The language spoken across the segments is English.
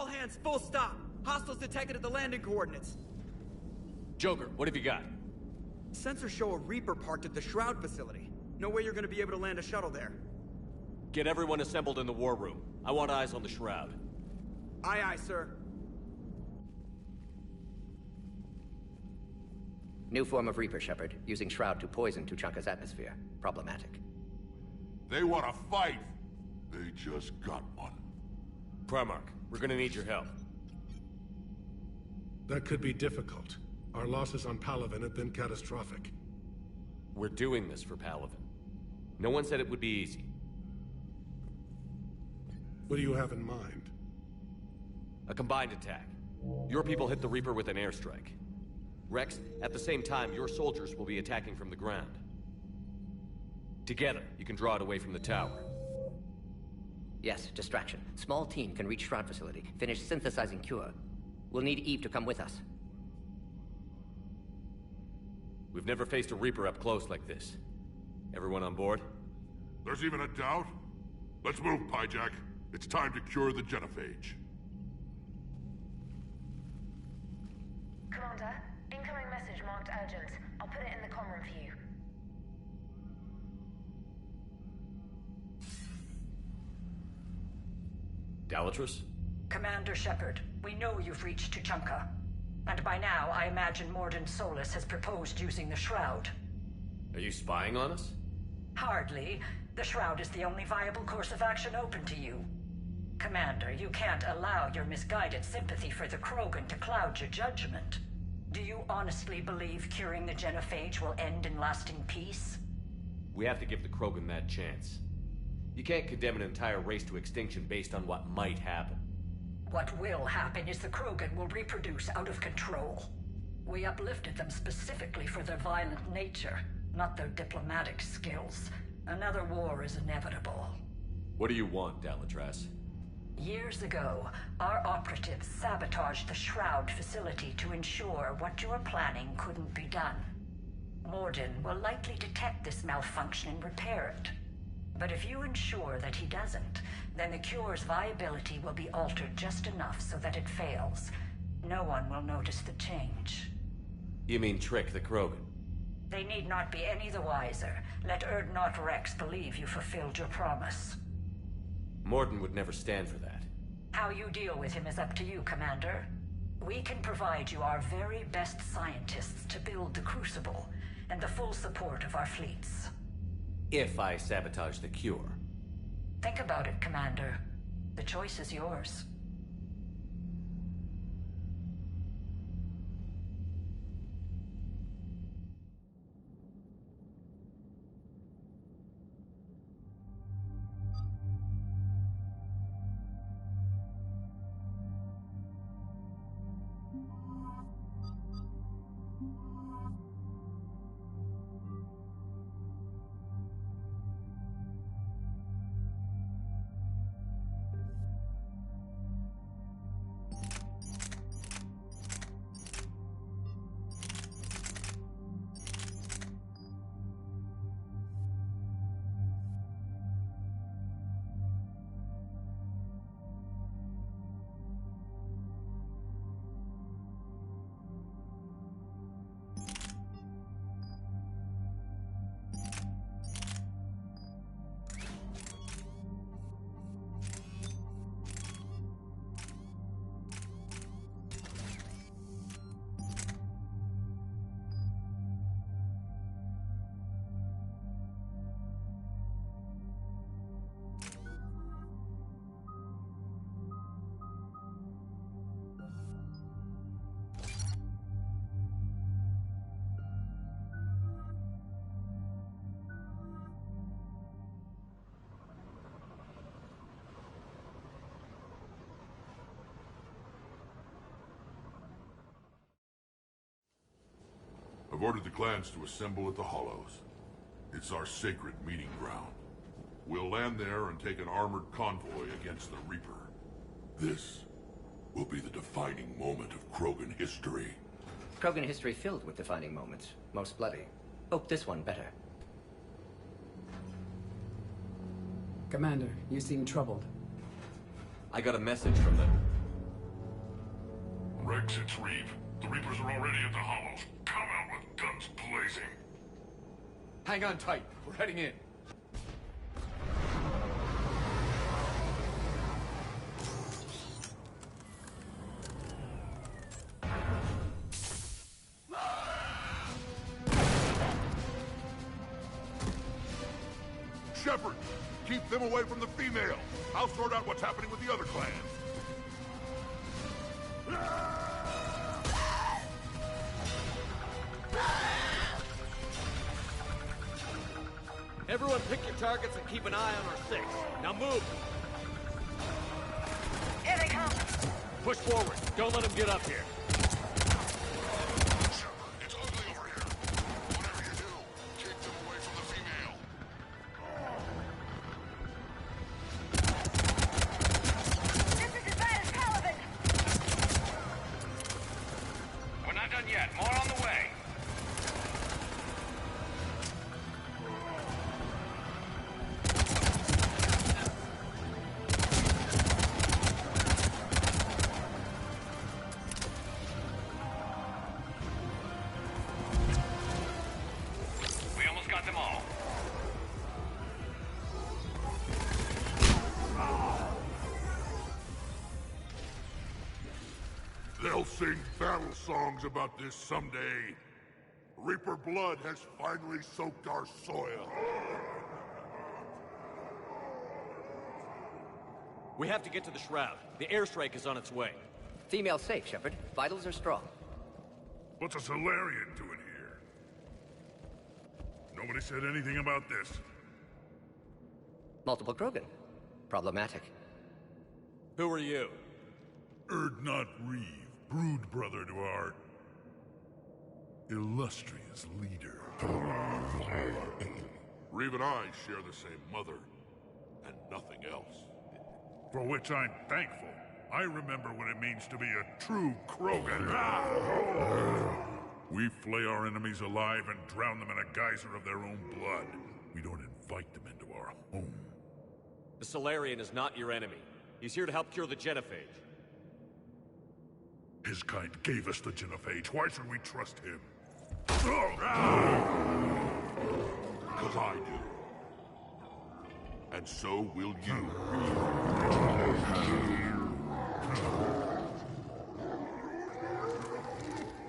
All hands, full stop. Hostiles detected at the landing coordinates. Joker, what have you got? Sensors show a Reaper parked at the Shroud facility. No way you're gonna be able to land a shuttle there. Get everyone assembled in the war room. I want eyes on the Shroud. Aye, aye, sir. New form of Reaper, Shepard, using Shroud to poison Tuchanka's atmosphere. Problematic. They want to fight. They just got one. Primarch, we're gonna need your help. That could be difficult. Our losses on Palaven have been catastrophic. We're doing this for Palaven. No one said it would be easy. What do you have in mind? A combined attack. Your people hit the Reaper with an airstrike. Rex, at the same time, your soldiers will be attacking from the ground. Together, you can draw it away from the tower. Yes, distraction. Small team can reach Shroud facility, finish synthesizing cure. We'll need Eve to come with us. We've never faced a Reaper up close like this. Everyone on board? There's even a doubt? Let's move, Pyjack. It's time to cure the genophage. Commander, incoming message marked urgent. I'll put it in the comm room for you. Dalatrus? Commander Shepard, we know you've reached Tuchanka. And by now, I imagine Mordin Solus has proposed using the Shroud. Are you spying on us? Hardly. The Shroud is the only viable course of action open to you. Commander, you can't allow your misguided sympathy for the Krogan to cloud your judgment. Do you honestly believe curing the genophage will end in lasting peace? We have to give the Krogan that chance. You can't condemn an entire race to extinction based on what might happen. What will happen is the Krogan will reproduce out of control. We uplifted them specifically for their violent nature, not their diplomatic skills. Another war is inevitable. What do you want, Dalatrus? Years ago, our operatives sabotaged the Shroud facility to ensure what you were planning couldn't be done. Mordin will likely detect this malfunction and repair it. But if you ensure that he doesn't, then the cure's viability will be altered just enough so that it fails. No one will notice the change. You mean trick the Krogan? They need not be any the wiser. Let Urdnot Rex believe you fulfilled your promise. Mordin would never stand for that. How you deal with him is up to you, Commander. We can provide you our very best scientists to build the Crucible, and the full support of our fleets. If I sabotage the cure. Think about it, Commander. The choice is yours. I've ordered the clans to assemble at the Hollows. It's our sacred meeting ground. We'll land there and take an armored convoy against the Reaper. This will be the defining moment of Krogan history. Krogan history filled with defining moments. Most bloody. Hope this one better. Commander, you seem troubled. I got a message from them. Reapers are already at the hollows. Come out with guns blazing. Hang on tight. We're heading in. Shepard, keep them away from the female. I'll sort out what's happening with the other clans. Everyone pick your targets and keep an eye on our six. Now move! Here they come! Push forward. Don't let them get up here. Shepard, it's ugly over here. Whatever you do, keep them away from the female. This is as bad as Paladin! We're not done yet. More on the way. We almost got them all. They'll sing battle songs about this someday. Reaper blood has finally soaked our soil. We have to get to the Shroud. The airstrike is on its way. Female safe, Shepard. Vitals are strong. What's a Solarian doing here? Nobody said anything about this. Multiple Krogan. Problematic. Who are you? Erdnot Reeve, brood brother to our illustrious leader. Reeve and I share the same mother, and nothing else. For which I'm thankful. I remember what it means to be a true Krogan. We flay our enemies alive and drown them in a geyser of their own blood. We don't invite them into our home. The Solarian is not your enemy. He's here to help cure the genophage. His kind gave us the genophage. Why should we trust him? Because I do. And so will you.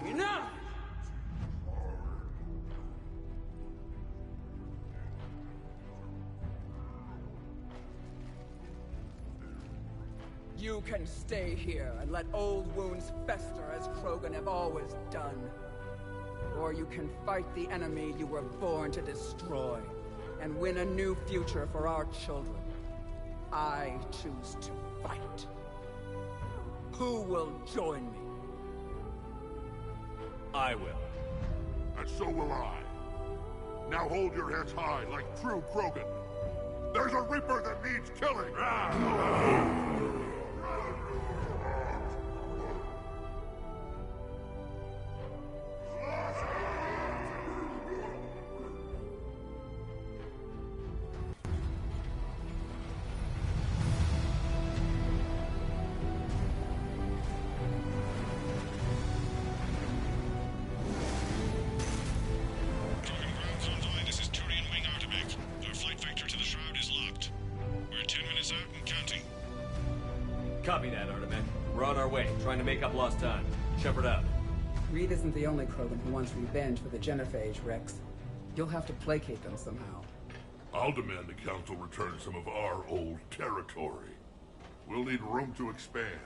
Enough! You can stay here and let old wounds fester as Krogan have always done. Or you can fight the enemy you were born to destroy and win a new future for our children. I choose to fight. Who will join me? I will. And so will I. Now hold your heads high like true Krogan. There's a Reaper that needs killing! This is Turian Wing Artebec. Our flight vector to the Shroud is locked. We're 10 minutes out and counting. Copy that, Artebec. We're on our way, trying to make up lost time. Shepard out. Reed isn't the only Krogan who wants revenge for the genophage, Rex. You'll have to placate them somehow. I'll demand the Council return some of our old territory. We'll need room to expand.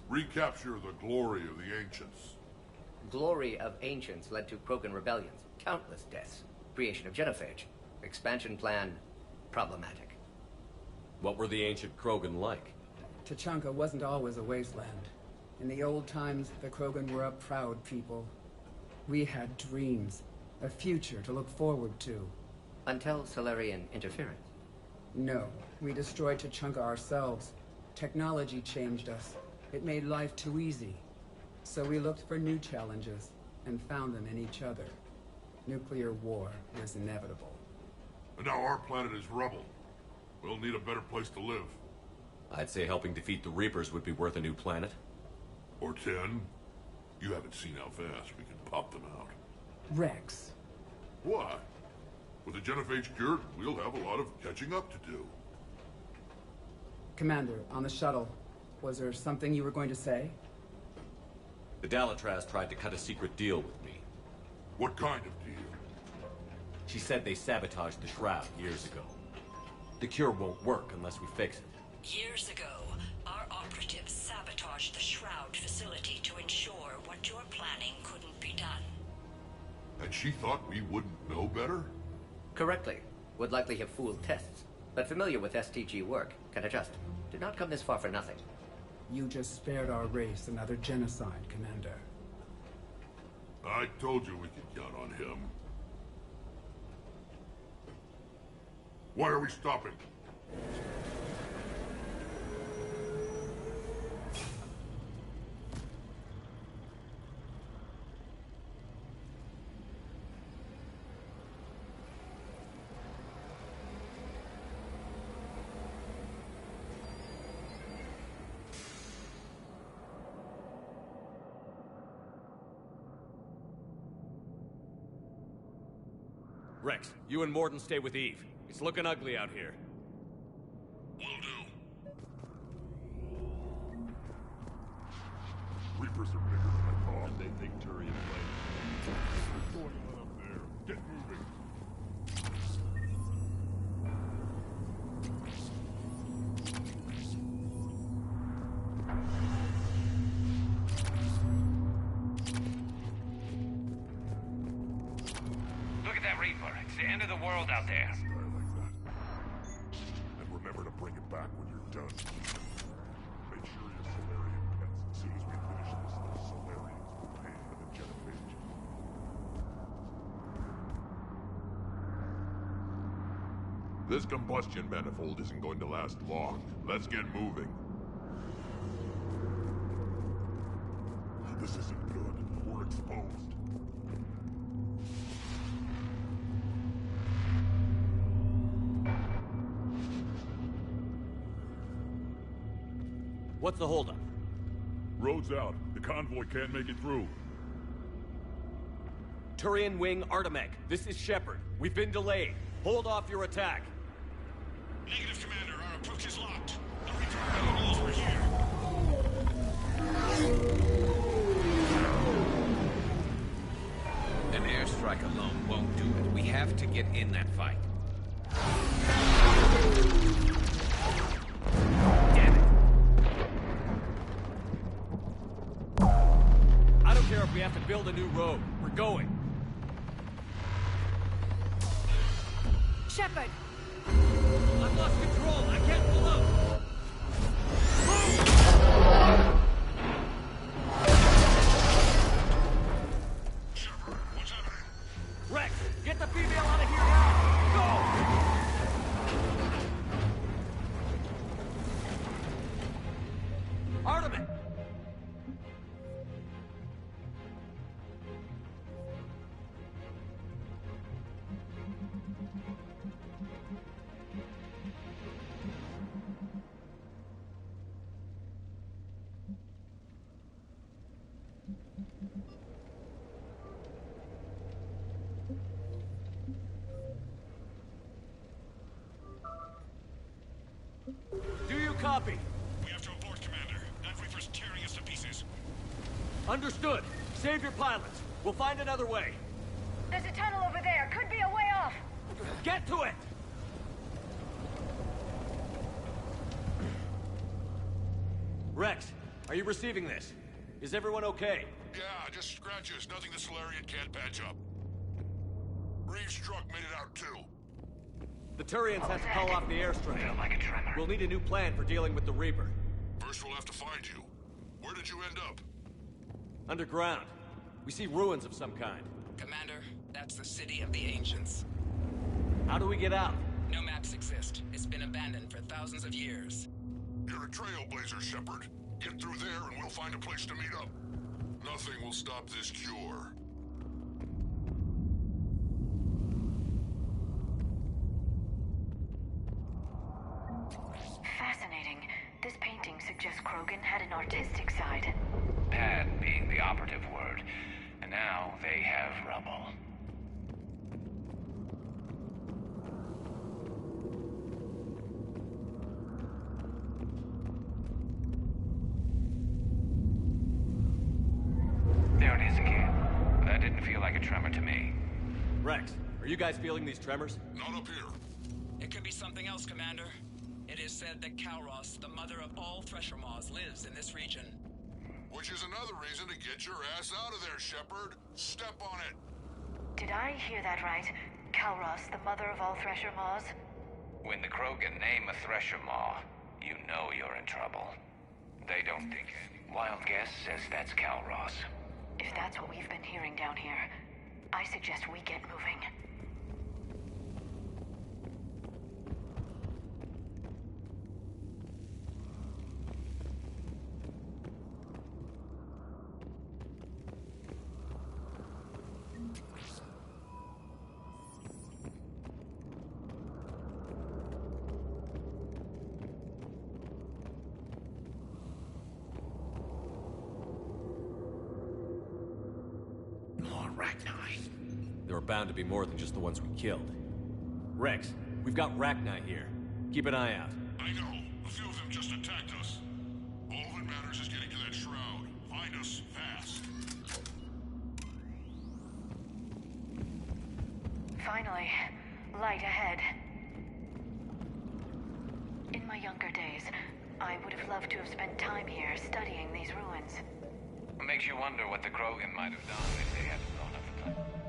Recapture the glory of the Ancients. Glory of Ancients led to Krogan rebellions, countless deaths, creation of genophage, expansion plan, problematic. What were the ancient Krogan like? Tachanka wasn't always a wasteland. In the old times, the Krogan were a proud people. We had dreams, a future to look forward to. Until Solarian interference. No, we destroyed Tachanka ourselves. Technology changed us. It made life too easy. So we looked for new challenges, and found them in each other. Nuclear war was inevitable. And now our planet is rubble. We'll need a better place to live. I'd say helping defeat the Reapers would be worth a new planet. Or 10. You haven't seen how fast we can pop them out. Rex. What? With the genophage cured, we'll have a lot of catching up to do. Commander, on the shuttle, was there something you were going to say? The Dalatraz tried to cut a secret deal with me. What kind of deal? She said they sabotaged the Shroud years ago. The cure won't work unless we fix it. Years ago, our operatives sabotaged the Shroud facility to ensure what you were planning couldn't be done. And she thought we wouldn't know better? Correctly. Would likely have fooled tests. But familiar with STG work, can adjust. Did not come this far for nothing. You just spared our race another genocide, Commander. I told you we could count on him. Why are we stopping? Rex, you and Morden stay with Eve. It's looking ugly out here. Will do. Reapers are bigger than I thought. And they think Turian played. What's going on up there? Get moving. Look at that Reaper. It's the end of the world out there. Stay like that. And remember to bring it back when you're done. Make sure your Solarian pets as soon as we finish this. Those Solarians will pay for the genophage. This combustion manifold isn't going to last long. Let's get moving. This isn't good. We're exposed. What's the holdup? Road's out. The convoy can't make it through. Turian Wing Artemek, this is Shepard. We've been delayed. Hold off your attack. Negative, Commander. Our approach is locked. The Reaper already knows we're here. An airstrike alone won't do it. We have to get in that fight. Damn it! I don't care if we have to build a new road. We're going. Shepard! I've lost control. I can't pull up. Shepard, what's happening? Rex, get the female out of here now. Go! Artemis! Do you copy? We have to abort, Commander. That Reaper's tearing us to pieces. Understood. Save your pilots. We'll find another way. There's a tunnel over there. Could be a way off. Get to it! Rex, are you receiving this? Is everyone okay? Yeah, just scratches. Nothing the Solarian can't patch up. Reeves' truck made it out too. The Turians have to call off the airstrike. Felt like a tremor. We'll need a new plan for dealing with the Reaper. First we'll have to find you. Where did you end up? Underground. We see ruins of some kind. Commander, that's the City of the Ancients. How do we get out? No maps exist. It's been abandoned for thousands of years. You're a trailblazer, Shepard. Get through there and we'll find a place to meet up. Nothing will stop this cure. Fascinating. This painting suggests Krogan had an artistic side. pad being the operative word. And now they have rubble. There it is again. That didn't feel like a tremor to me. Rex, are you guys feeling these tremors? Not up here. It could be something else, Commander. It is said that Kalros, the mother of all Thresher Maws, lives in this region. Which is another reason to get your ass out of there, Shepard. Step on it. Did I hear that right? Kalros, the mother of all Thresher Maws? When the Krogan name a Thresher Maw, you know you're in trouble. They don't think it. Wild guess says that's Kalros. If that's what we've been hearing down here, I suggest we get moving. There are bound to be more than just the ones we killed. Rex, we've got Rachni here. Keep an eye out. I know. A few of them just attacked us. All that matters is getting to that shroud. Find us fast. Finally, light ahead. In my younger days, I would have loved to have spent time here studying these ruins. Makes you wonder what the Krogan might have done if they hadn't blown up the place.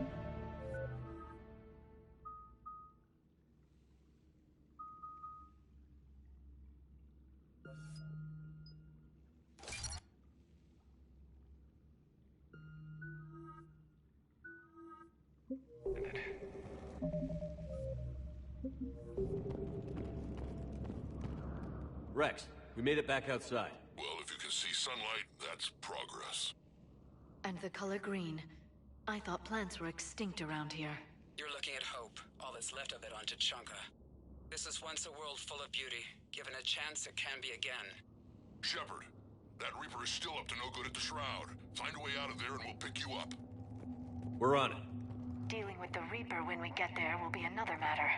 Rex, we made it back outside. Well, if you can see sunlight, that's progress. And the color green. I thought plants were extinct around here. You're looking at hope, all that's left of it on Tachanka. This is once a world full of beauty. Given a chance, it can be again. Shepard, that Reaper is still up to no good at the Shroud. Find a way out of there and we'll pick you up. We're on it. Dealing with the Reaper when we get there will be another matter.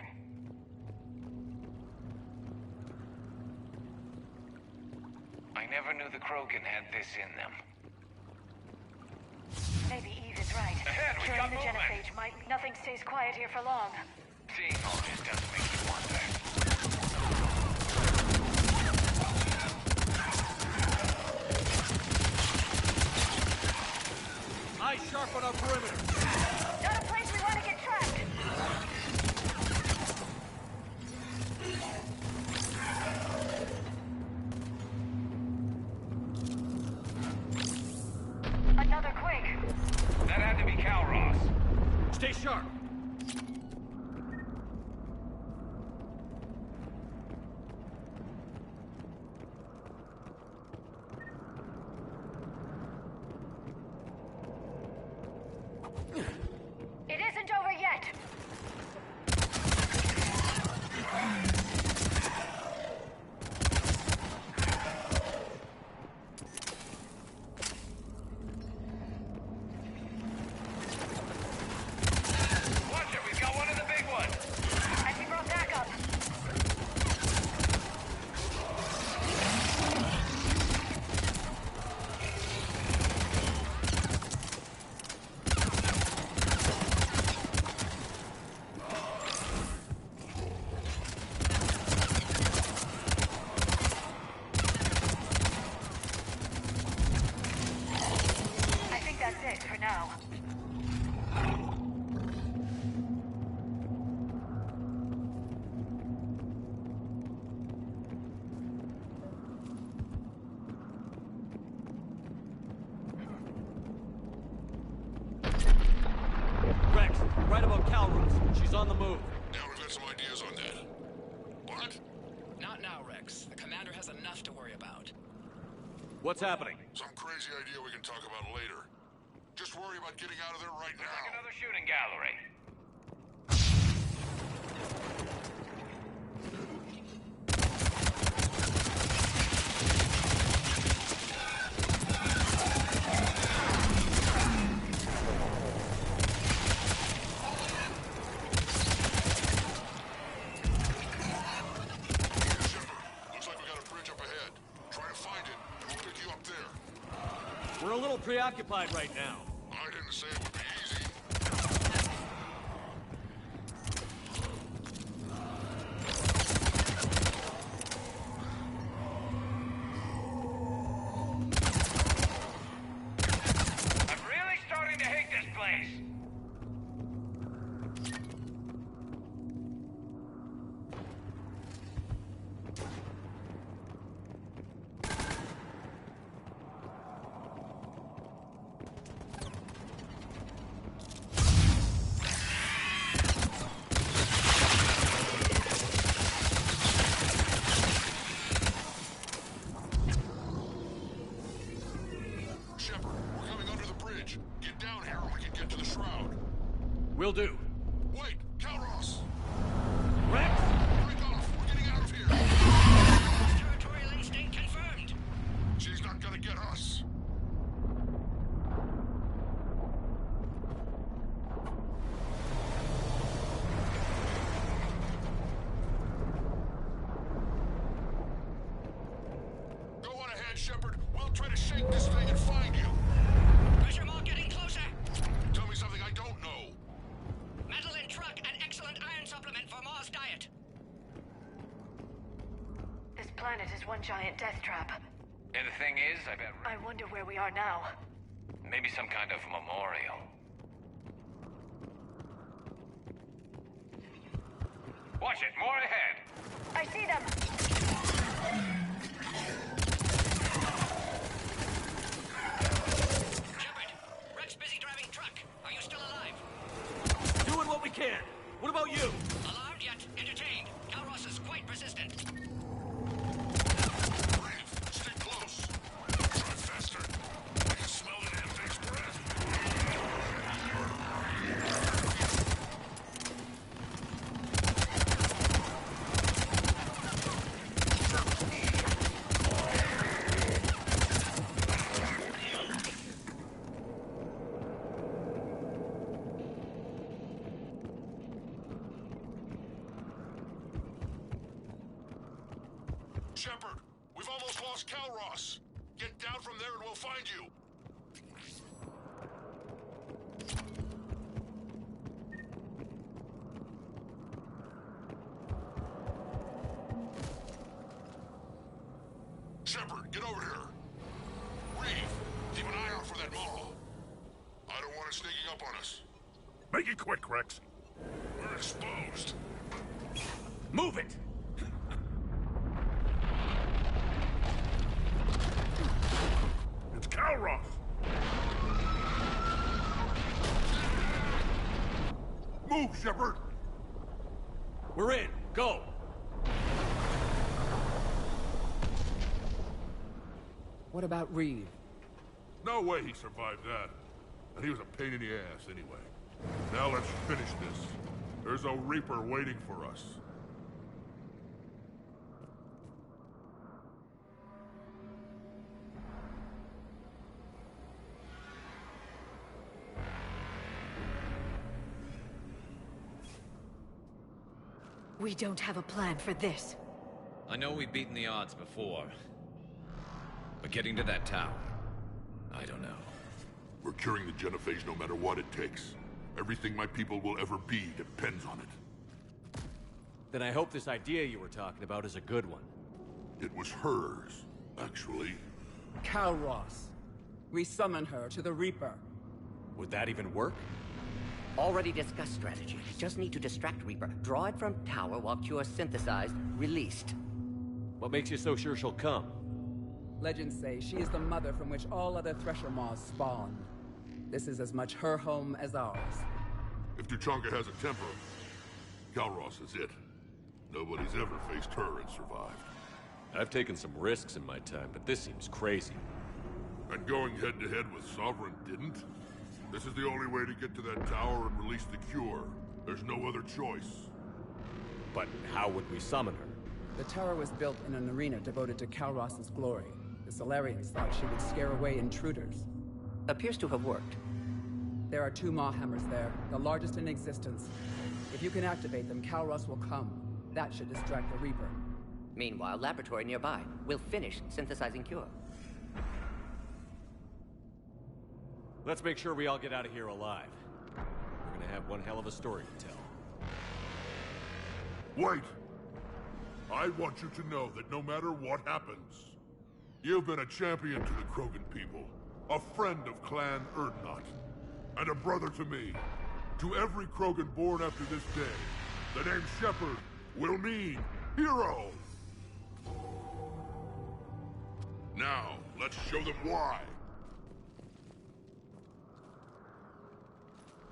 I never knew the Krogan had this in them. Maybe Eve is right. Ahead, we During got the movement. genophage, nothing stays quiet here for long. Seeing all this does make you wonder. Eyes sharp on our perimeter. Not a place we want to get trapped. Another quake. That had to be Kalros. Stay sharp. It isn't over yet. Watch it, we've got one of the big ones. And we brought backup. I think that's it for now. Rex, right about Kalros. She's on the move. Now we've got some ideas on that. What? Not now, Rex. The commander has enough to worry about. What's happening? Some crazy idea we can talk about later. Just worry about getting out of there right Like now. another shooting gallery. preoccupied right now. I didn't say it would be easy. I'm really starting to hate this place. Shepard, we're coming under the bridge. Get down here and we can get to the shroud. Will do. Wait, Calros! Rex! Break off! We're getting out of here! Territorial instinct confirmed. She's not gonna get us. Go on ahead, Shepard. We'll try to shake this thing and find you. Pressure Maw getting closer. Tell me something I don't know. Metal in truck and excellent iron supplement for Maw's diet. This planet is one giant death trap. And the thing is, I bet I wonder where we are now. maybe some kind of memorial. Watch it, more ahead. I see them! Shepard, Rex busy driving truck. Are you still alive? Doing what we can. What about you? Alarmed yet entertained. Calros is quite persistent. Brave, stay close. Drive faster. I can smell the damn thing's breath. Shepard, we've almost lost Calros. Get down from there and we'll find you. Shepard, get over here. Reeve, keep an eye out for that Maw. I don't want it sneaking up on us. Make it quick, Rex. We're exposed. Move it! It's Calros! Move, Shepard! We're in. Go! What about Reeve? No way he survived that. And he was a pain in the ass anyway. Now let's finish this. There's a Reaper waiting for us. We don't have a plan for this. I know we've beaten the odds before. But getting to that tower, I don't know. We're curing the genophage no matter what it takes. Everything my people will ever be depends on it. Then I hope this idea you were talking about is a good one. It was hers, actually. Calros. We summon her to the Reaper. Would that even work? Already discussed strategy. Just need to distract Reaper. Draw it from tower while Cure synthesized, released. What makes you so sure she'll come? Legends say she is the mother from which all other Thresher Maws spawned. This is as much her home as ours. If Tuchanka has a temper, Calros is it. Nobody's ever faced her and survived. I've taken some risks in my time, but this seems crazy. And going head-to-head with Sovereign didn't? This is the only way to get to that tower and release the cure. There's no other choice. But how would we summon her? The tower was built in an arena devoted to Calros' glory. The Solarians thought she would scare away intruders. Appears to have worked. There are 2 Maw hammers there, the largest in existence. If you can activate them, Calros will come. That should distract the Reaper. Meanwhile, laboratory nearby. We'll finish synthesizing Cure. Let's make sure we all get out of here alive. We're gonna have one hell of a story to tell. Wait! I want you to know that no matter what happens, you've been a champion to the Krogan people, a friend of Clan Erdnot, and a brother to me. To every Krogan born after this day, the name Shepard will mean hero! Now, let's show them why.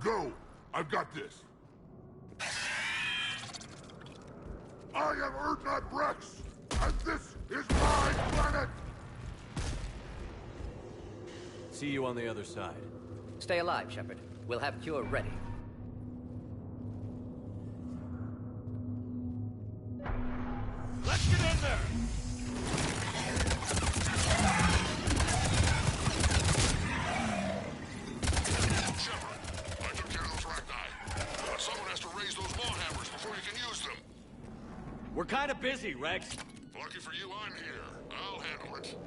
Go! I've got this. I am Erdnot Rex, and this is my planet! See you on the other side. Stay alive, Shepard. We'll have cure ready. Let's get in there! Shepard, I took care of those Ragni. But someone has to raise those ball hammers before you can use them. We're kind of busy, Rex. Lucky for you, I'm here. I'll handle it.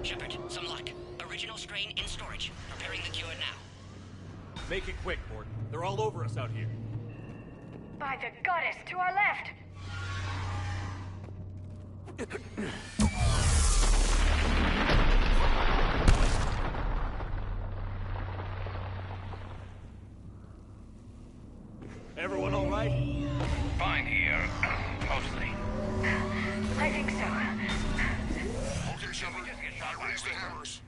Shepard, some luck. Original strain in storage. Preparing the cure now. Make it quick, Morton. They're all over us out here. By the goddess, to our left! Everyone all right? Fine here. Mostly. I think so. Okay, Shepard. I raised the hammers.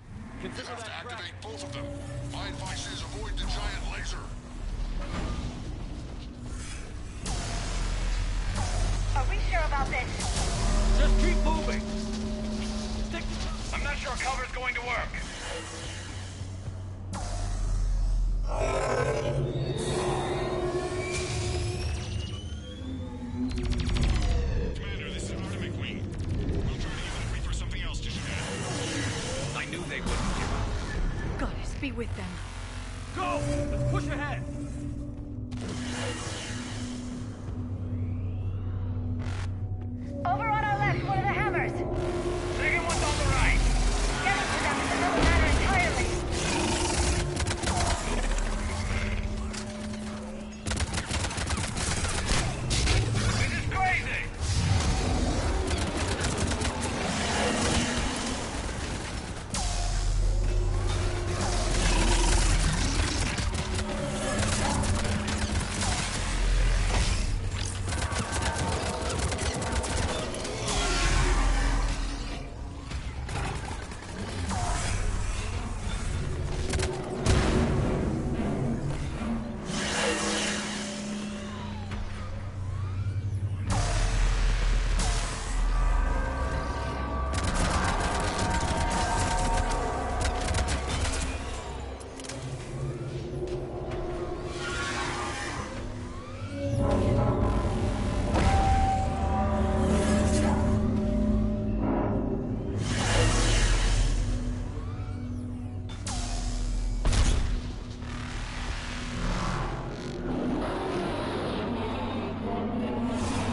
You Consider have to that activate both of them. My advice is avoid the giant laser. Are we sure about this? Just keep moving! Stick... I'm not sure cover's going to work. Commander, this is Artemic Wing. We'll try to give the Reaper something else to shoot at. I knew they wouldn't give up. Goddess, be with them. Go! Let's push ahead! Over on our left, one of the hammers! Second one's on the right. Getting to them is another matter entirely. This is crazy.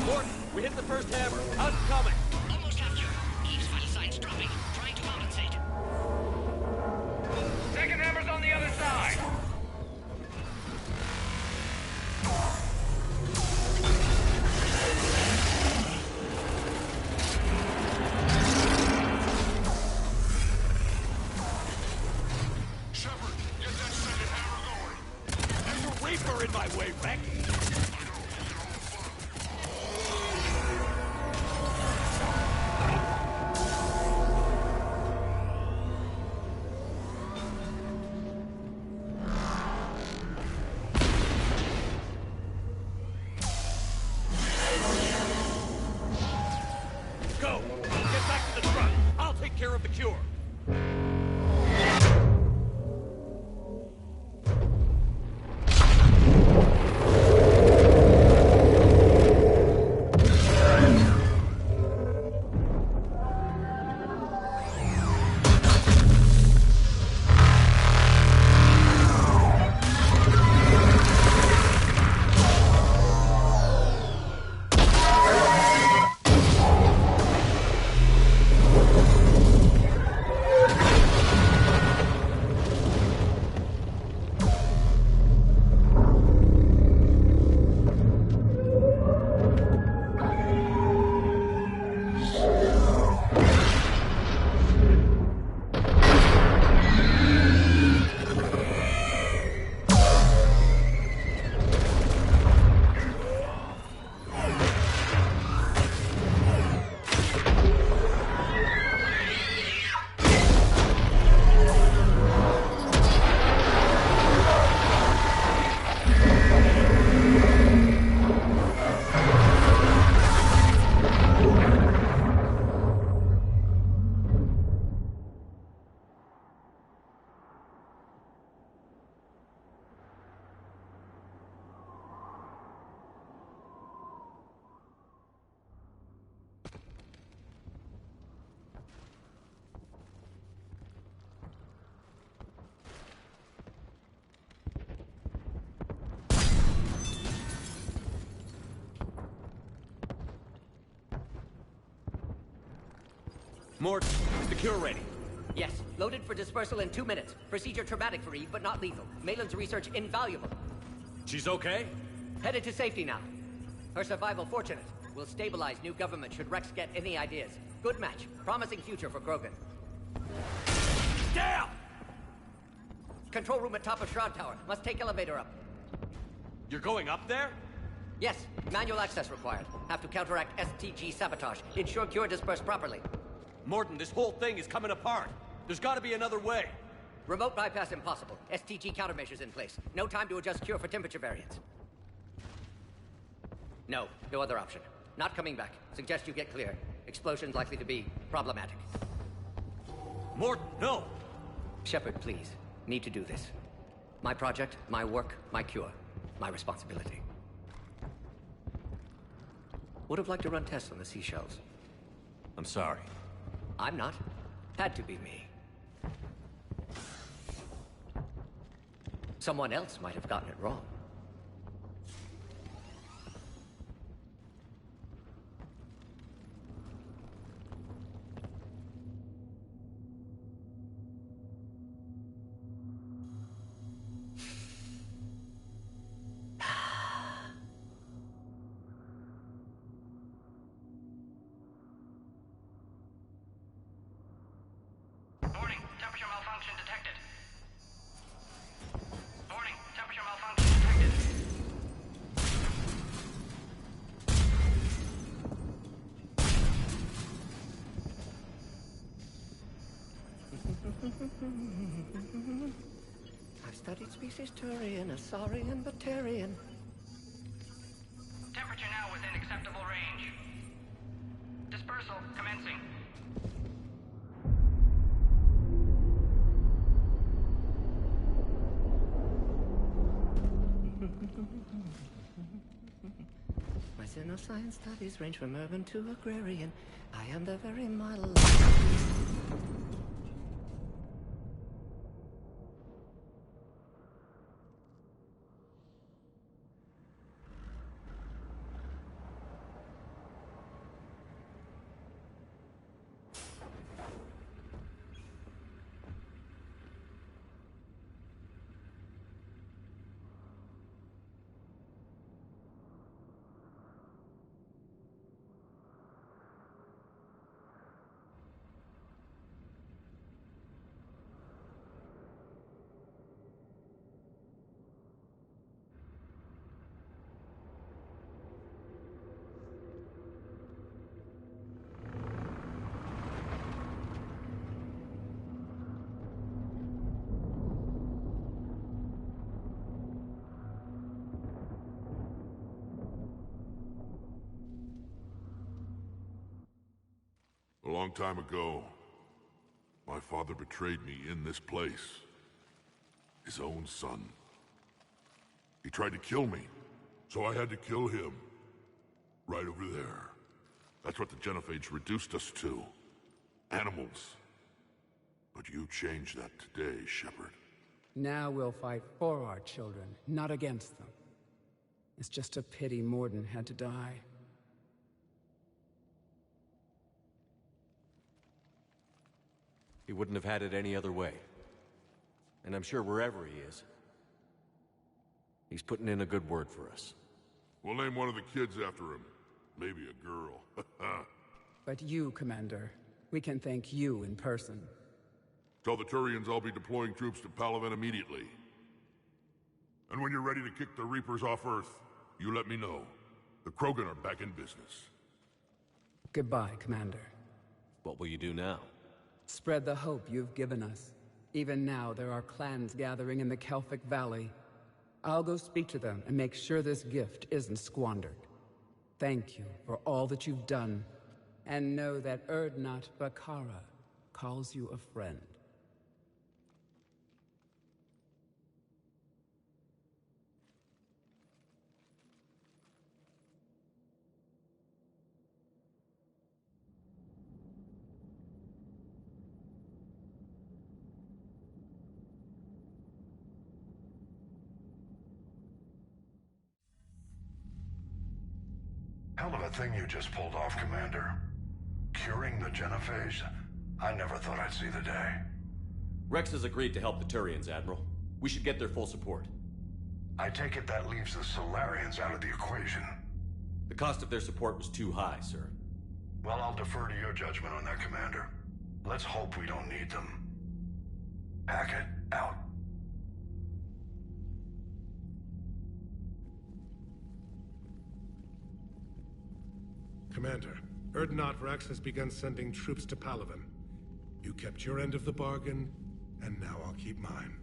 Morton, we hit the first hammer. How's it coming? Almost have cure. Eve's vital signs dropping. Trying to compensate. Second hammer's on the other side. Shepard, get that second hammer going. There's a Reaper in my way, Rex! Go! Get back to the truck! I'll take care of the cure! Mort, is the cure ready? Yes, loaded for dispersal in 2 minutes. Procedure traumatic for Eve, but not lethal. Malin's research invaluable. She's okay? Headed to safety now. Her survival fortunate. Will stabilize new government should Rex get any ideas. Good match. Promising future for Krogan. Down! Control room at top of Shroud Tower. Must take elevator up. You're going up there? Yes, manual access required. Have to counteract STG sabotage. Ensure cure dispersed properly. Morton, this whole thing is coming apart. There's gotta be another way. Remote bypass impossible. STG countermeasures in place. No time to adjust cure for temperature variance. No other option. Not coming back. Suggest you get clear. Explosion's likely to be problematic. Morton, no! Shepard, please. Need to do this. My project, my work, my cure. My responsibility. Would have liked to run tests on the seashells. I'm sorry. I'm not. Had to be me. Someone else might have gotten it wrong. Warning, temperature malfunction detected. Warning, temperature malfunction detected. I've studied species Turian, Asarian, Batarian. Temperature now within acceptable range. Dispersal commencing. My xenoscience studies range from urban to agrarian. I am the very model. A long time ago, my father betrayed me in this place. His own son. He tried to kill me, so I had to kill him. Right over there. That's what the Genophage reduced us to. Animals. But you changed that today, Shepard. Now we'll fight for our children, not against them. It's just a pity Morden had to die. He wouldn't have had it any other way. And I'm sure wherever he is, he's putting in a good word for us. We'll name one of the kids after him. Maybe a girl. But you, Commander, we can thank you in person. Tell the Turians I'll be deploying troops to Palaven immediately. And when you're ready to kick the Reapers off Earth, you let me know. The Krogan are back in business. Goodbye, Commander. What will you do now? Spread the hope you've given us. Even now, there are clans gathering in the Kelphic Valley. I'll go speak to them and make sure this gift isn't squandered. Thank you for all that you've done, and know that Erdnot Bakara calls you a friend. Hell of a thing you just pulled off, Commander. Curing the Genophage? I never thought I'd see the day. Rex has agreed to help the Turians, Admiral. We should get their full support. I take it that leaves the Solarians out of the equation. The cost of their support was too high, sir. Well, I'll defer to your judgment on that, Commander. Let's hope we don't need them. Hackett, out. Commander, Erdnot Rex has begun sending troops to Palaven. You kept your end of the bargain, and now I'll keep mine.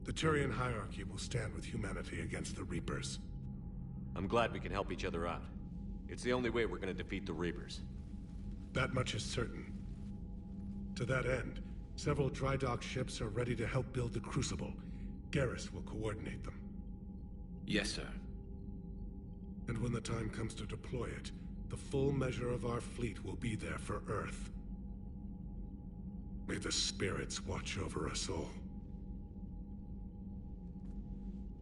The Turian hierarchy will stand with humanity against the Reapers. I'm glad we can help each other out. It's the only way we're gonna defeat the Reapers. That much is certain. To that end, several dry dock ships are ready to help build the Crucible. Garrus will coordinate them. Yes, sir. And when the time comes to deploy it, the full measure of our fleet will be there for Earth. May the spirits watch over us all.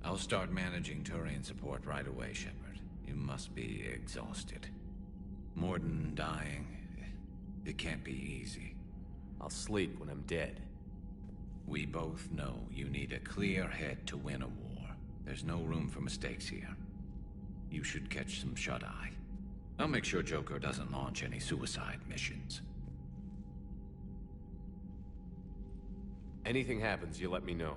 I'll start managing Turian support right away, Shepard. You must be exhausted. Morden dying. It can't be easy. I'll sleep when I'm dead. We both know you need a clear head to win a war. There's no room for mistakes here. You should catch some shut-eye. I'll make sure Joker doesn't launch any suicide missions. Anything happens, you let me know.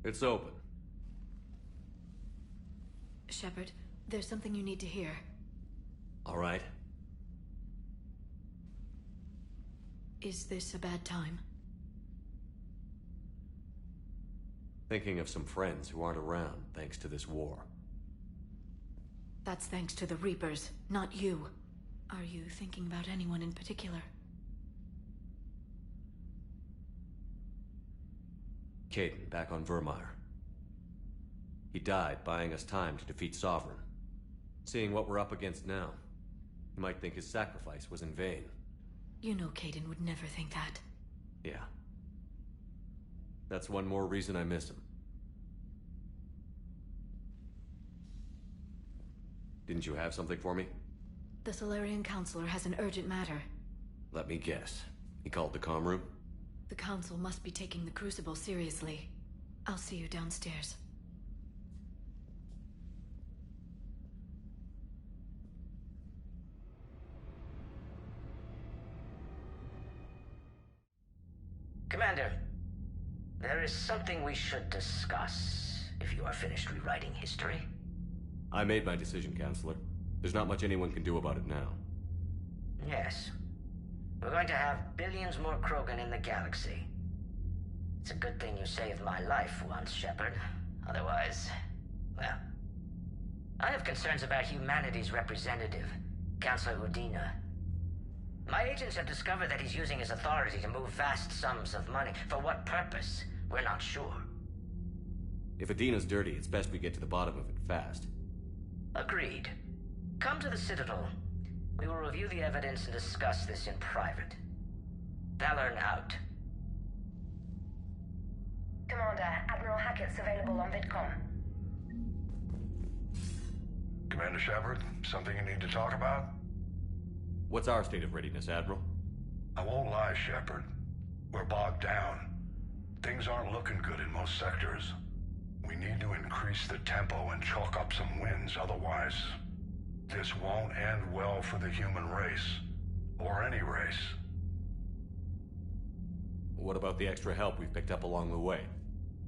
It's open. Shepard, there's something you need to hear. All right. Is this a bad time? Thinking of some friends who aren't around thanks to this war. That's thanks to the Reapers, not you. Are you thinking about anyone in particular? Caden, back on Vermeer. He died buying us time to defeat Sovereign. Seeing what we're up against now, you might think his sacrifice was in vain. You know Caden would never think that. Yeah. That's one more reason I miss him. Didn't you have something for me? The Solarian Counselor has an urgent matter. Let me guess. He called the comm room? The Council must be taking the Crucible seriously. I'll see you downstairs. Commander, there is something we should discuss. if you are finished rewriting history? I made my decision, Counselor. There's not much anyone can do about it now. Yes. We're going to have billions more Krogan in the galaxy. It's a good thing you saved my life once, Shepard. Otherwise, well... I have concerns about humanity's representative, Counselor Udina. My agents have discovered that he's using his authority to move vast sums of money. For what purpose? We're not sure. If Adina's dirty, it's best we get to the bottom of it fast. Agreed. Come to the Citadel. We will review the evidence and discuss this in private. Valorn out. Commander, Admiral Hackett's available on VidCom. Commander Shepard, something you need to talk about? What's our state of readiness, Admiral? I won't lie, Shepard. We're bogged down. Things aren't looking good in most sectors. We need to increase the tempo and chalk up some wins, otherwise... this won't end well for the human race. Or any race. What about the extra help we've picked up along the way?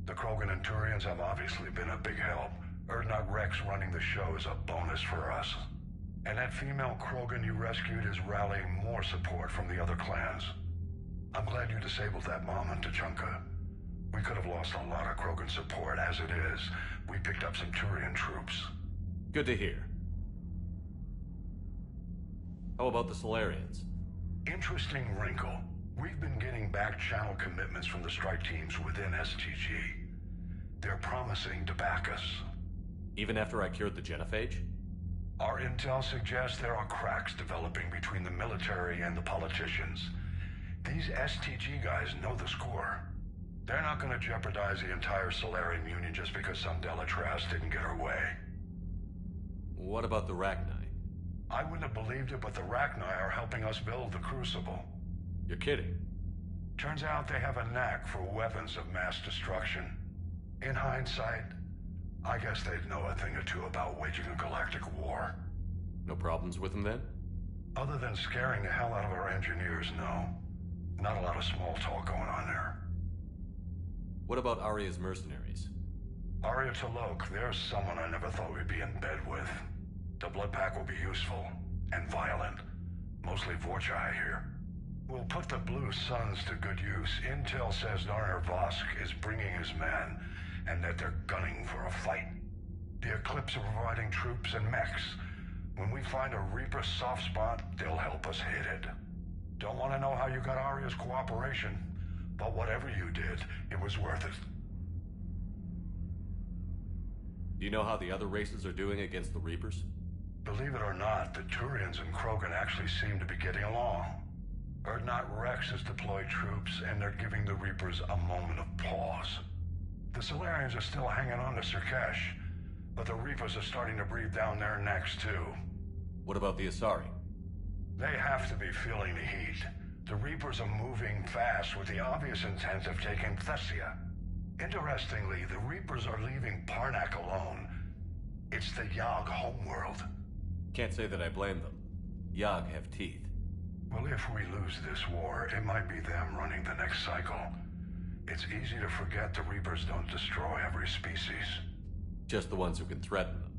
The Krogan and Turians have obviously been a big help. Urdnot Rex running the show is a bonus for us. And that female Krogan you rescued is rallying more support from the other clans. I'm glad you disabled that bomb on Tuchanka. We could have lost a lot of Krogan support. As it is, we picked up some Turian troops. Good to hear. How about the Solarians? Interesting wrinkle. We've been getting back channel commitments from the strike teams within STG. They're promising to back us. Even after I cured the genophage? Our intel suggests there are cracks developing between the military and the politicians. These STG guys know the score. They're not going to jeopardize the entire Solarian Union just because some Delatras didn't get her way. What about the Rachni? I wouldn't have believed it, but the Rachni are helping us build the Crucible. You're kidding. Turns out they have a knack for weapons of mass destruction. In hindsight, I guess they'd know a thing or two about waging a galactic war. No problems with them then? Other than scaring the hell out of our engineers, no. Not a lot of small talk going on there. What about Arya's mercenaries? Arya T'Loak, there's someone I never thought we'd be in bed with. The Blood Pack will be useful, and violent. Mostly Vorchai here. We'll put the Blue Suns to good use. Intel says Narner Vosk is bringing his men, and that they're gunning for a fight. The Eclipse are providing troops and mechs. When we find a Reaper soft spot, they'll help us hit it. Don't want to know how you got Arya's cooperation, but whatever you did, it was worth it. Do you know how the other races are doing against the Reapers? Believe it or not, the Turians and Krogan actually seem to be getting along. Urdnot Rex has deployed troops, and they're giving the Reapers a moment of pause. The Solarians are still hanging on to Sirkesh, but the Reapers are starting to breathe down their necks, too. What about the Asari? They have to be feeling the heat. The Reapers are moving fast with the obvious intent of taking Thessia. Interestingly, the Reapers are leaving Parnak alone. It's the Yog homeworld. Can't say that I blame them. Yog have teeth. Well, if we lose this war, it might be them running the next cycle. It's easy to forget the Reapers don't destroy every species. Just the ones who can threaten them.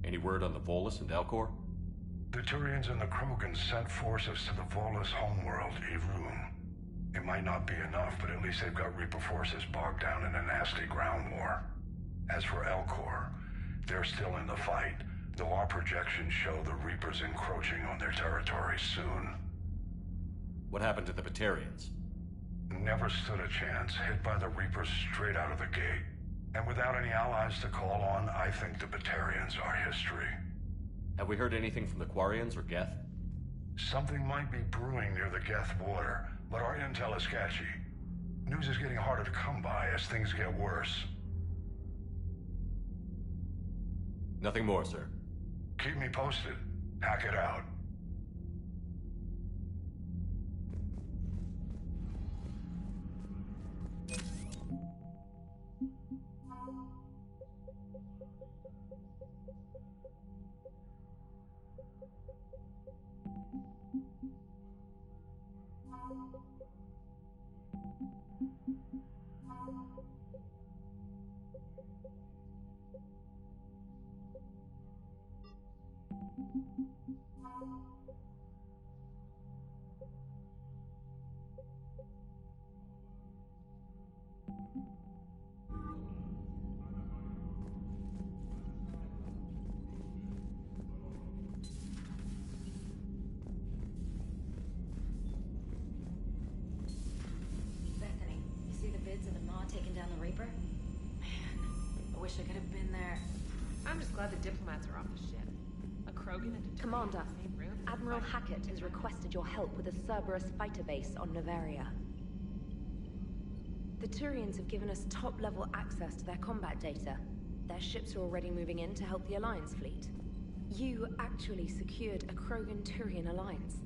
Any word on the Volus and Elcor? The Turians and the Krogan sent forces to the Volus homeworld, Irun. It might not be enough, but at least they've got Reaper forces bogged down in a nasty ground war. As for Elcor, they're still in the fight, though our projections show the Reapers encroaching on their territory soon. What happened to the Batarians? Never stood a chance, hit by the Reapers straight out of the gate. And without any allies to call on, I think the Batarians are history. Have we heard anything from the Quarians or Geth? Something might be brewing near the Geth border, but our intel is sketchy. News is getting harder to come by as things get worse. Nothing more, sir. Keep me posted. Hack it out. Commander, Admiral Hackett has requested your help with a Cerberus fighter base on Novaria. The Turians have given us top-level access to their combat data. Their ships are already moving in to help the Alliance fleet. You actually secured a Krogan-Turian alliance.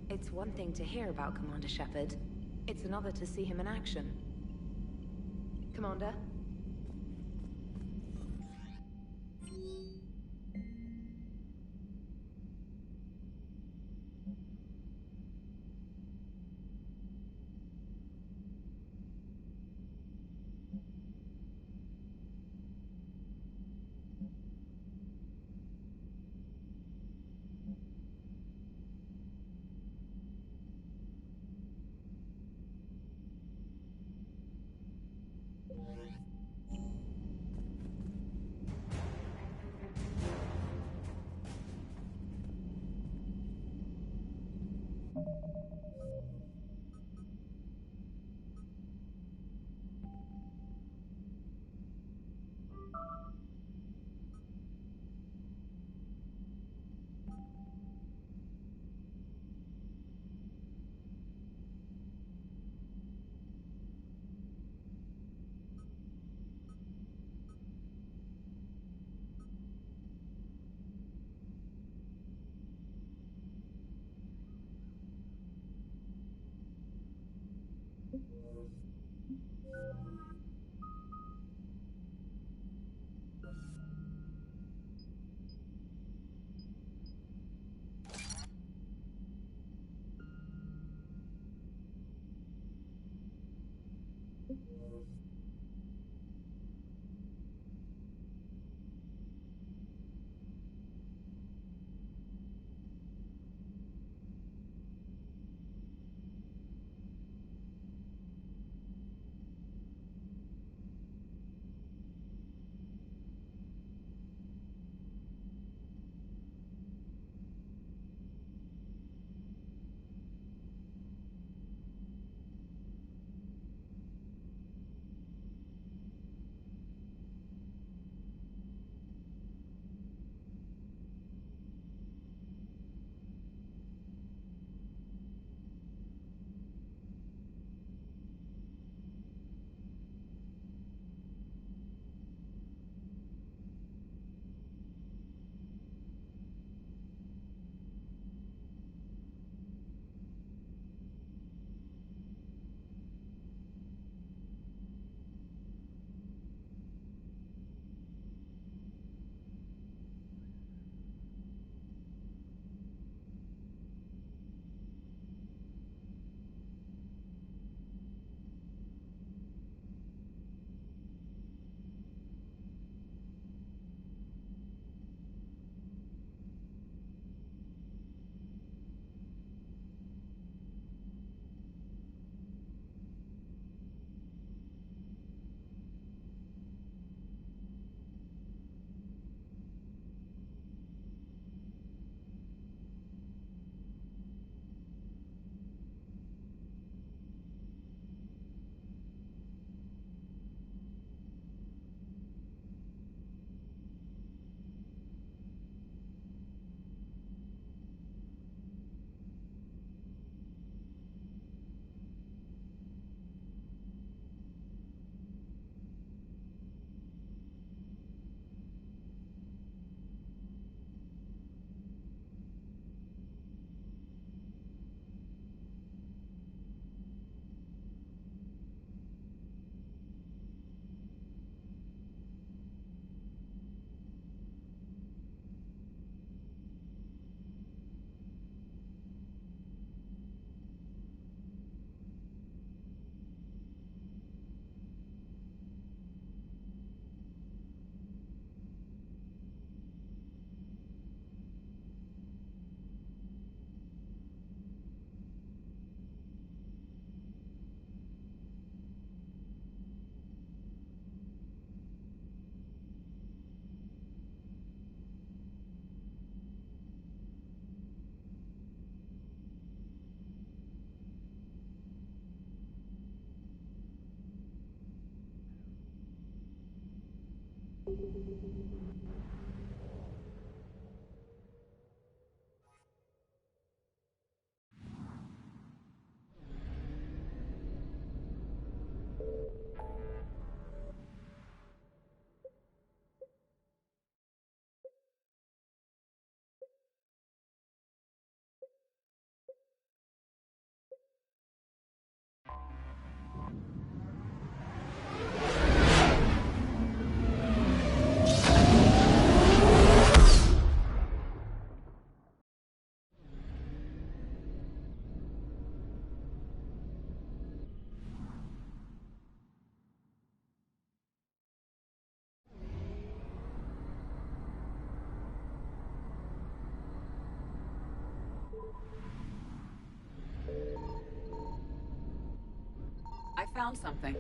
It's one thing to hear about Commander Shepard. It's another to see him in action. Commander? found something.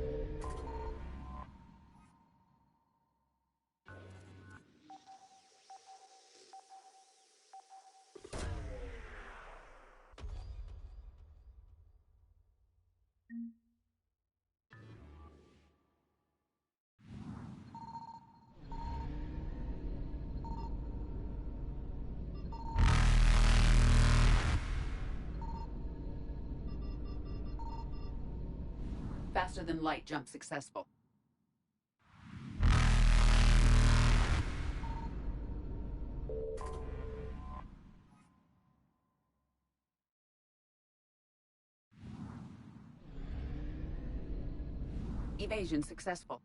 Faster than light jump successful. Evasion successful.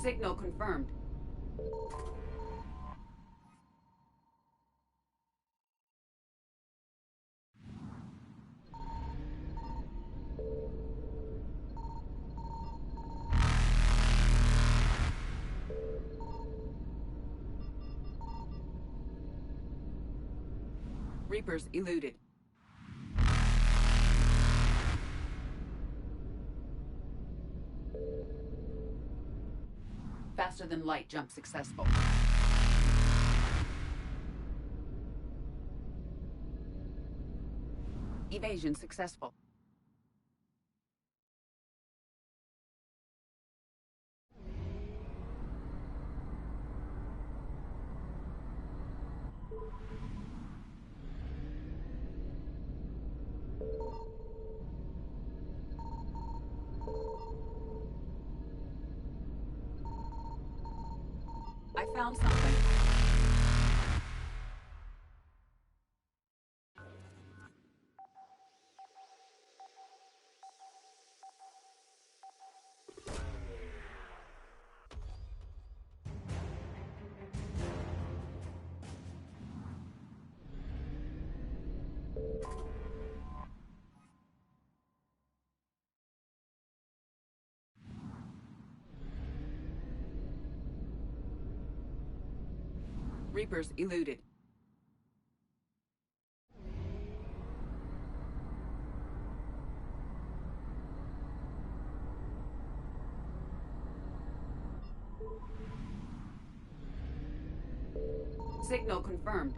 Signal confirmed. Reapers eluded. Faster than light jump successful. Evasion successful. I found something. Reapers eluded. Signal confirmed.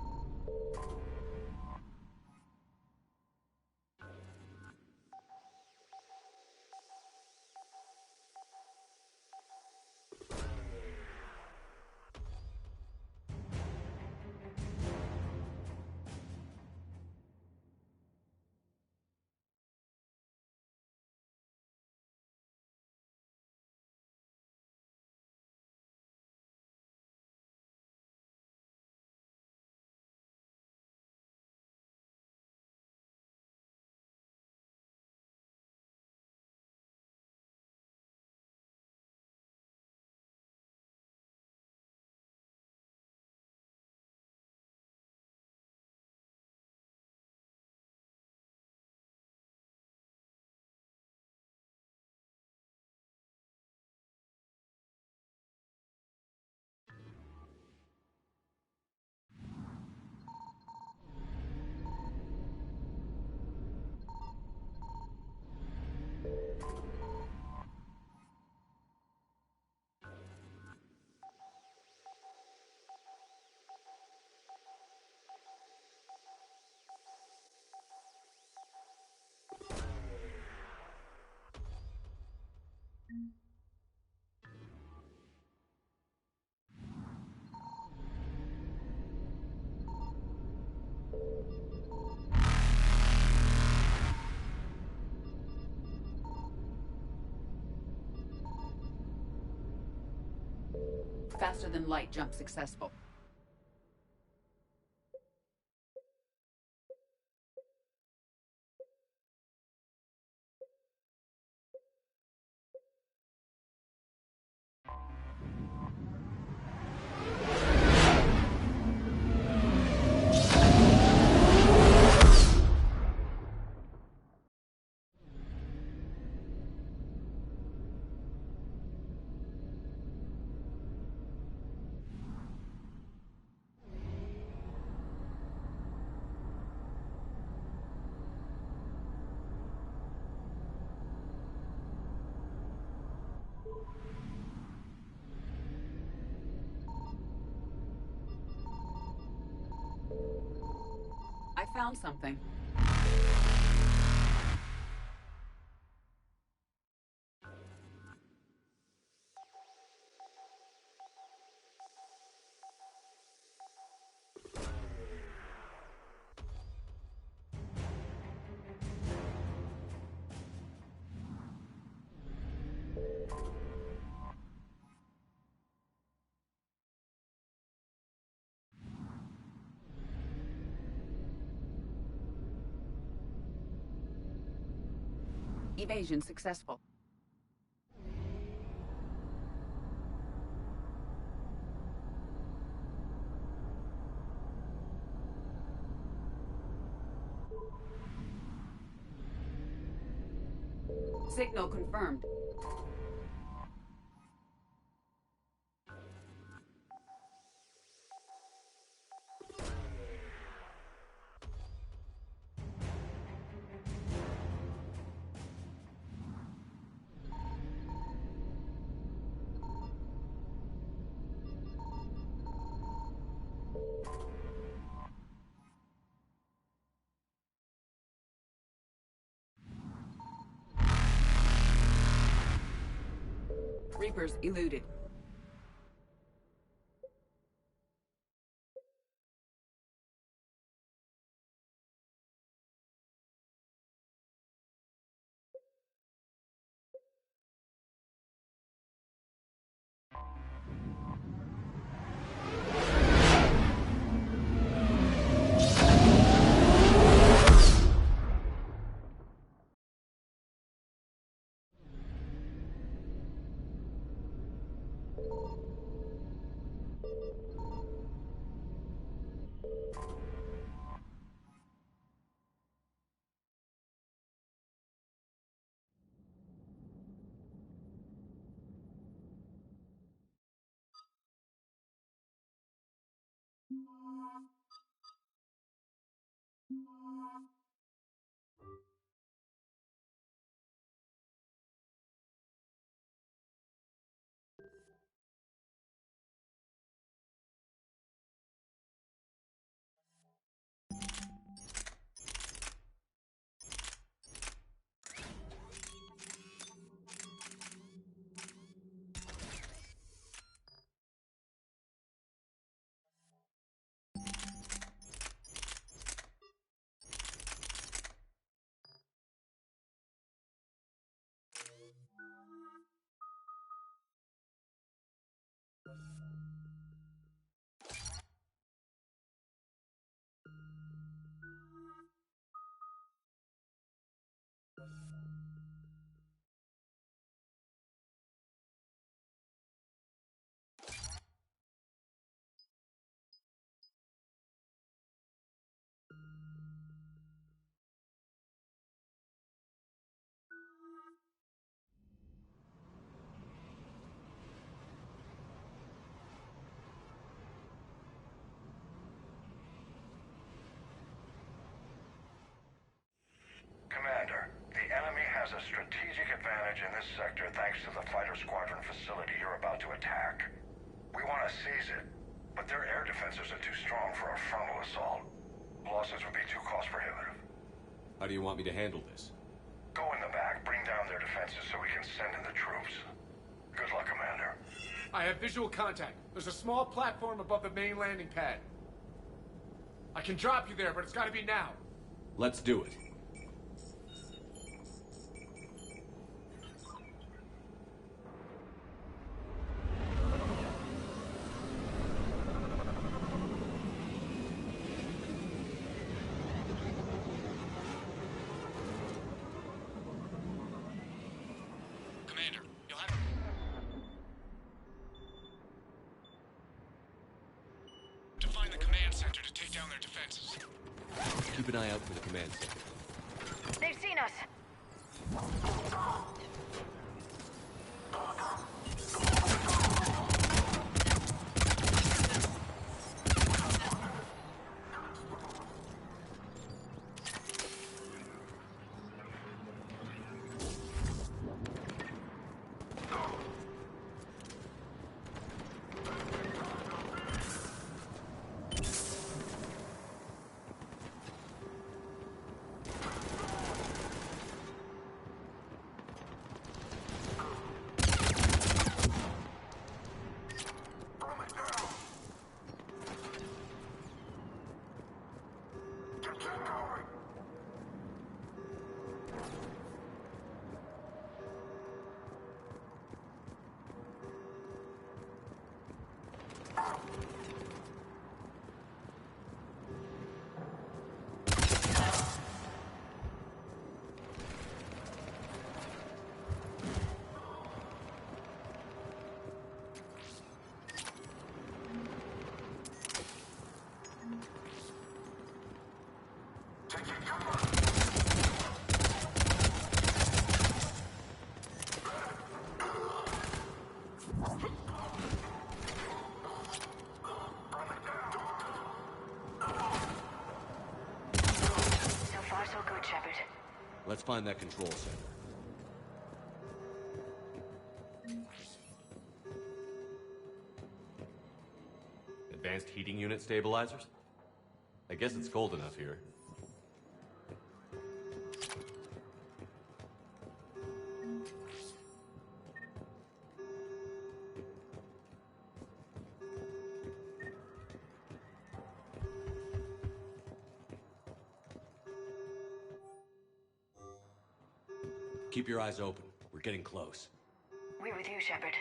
Faster than light jump successful. found something. Evasion successful. Signal confirmed. Reapers eluded. Commander, the enemy has a strategic advantage in this sector thanks to the fighter squadron facility you're about to attack. We want to seize it, but their air defenses are too strong for a frontal assault. Losses would be too cost prohibitive. How do you want me to handle this? Go in the back, bring down their defenses so we can send in the troops. Good luck, Commander. I have visual contact. There's a small platform above the main landing pad. I can drop you there, but it's gotta be now. Let's do it. Keep an eye out for the command center. They've seen us. find that control center. Advanced heating unit stabilizers? I guess it's cold enough here. Keep your eyes open. We're getting close. We're with you, Shepard.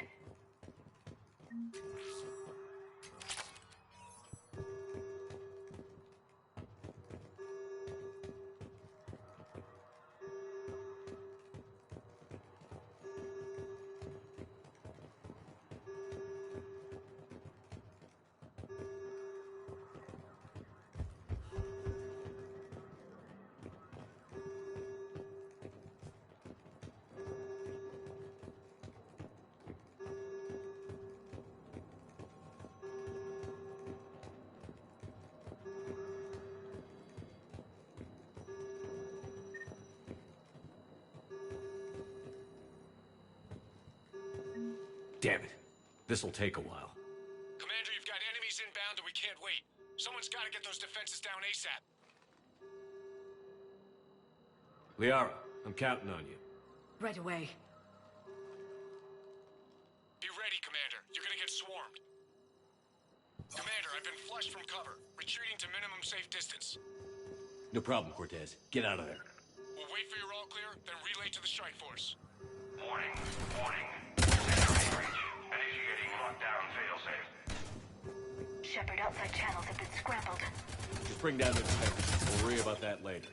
Damn it. This'll take a while. Commander, you've got enemies inbound and we can't wait. Someone's got to get those defenses down ASAP. Liara, I'm counting on you. Right away. Be ready, Commander. You're gonna get swarmed. Commander, I've been flushed from cover. Retreating to minimum safe distance. No problem, Cortez. Get out of there. We'll wait for your all clear, then relay to the strike force. Warning. Warning. Entering breach. Initiating lockdown failsafe. Shepard, outside channels have been scrambled. Just bring down the defense. We'll worry about that later.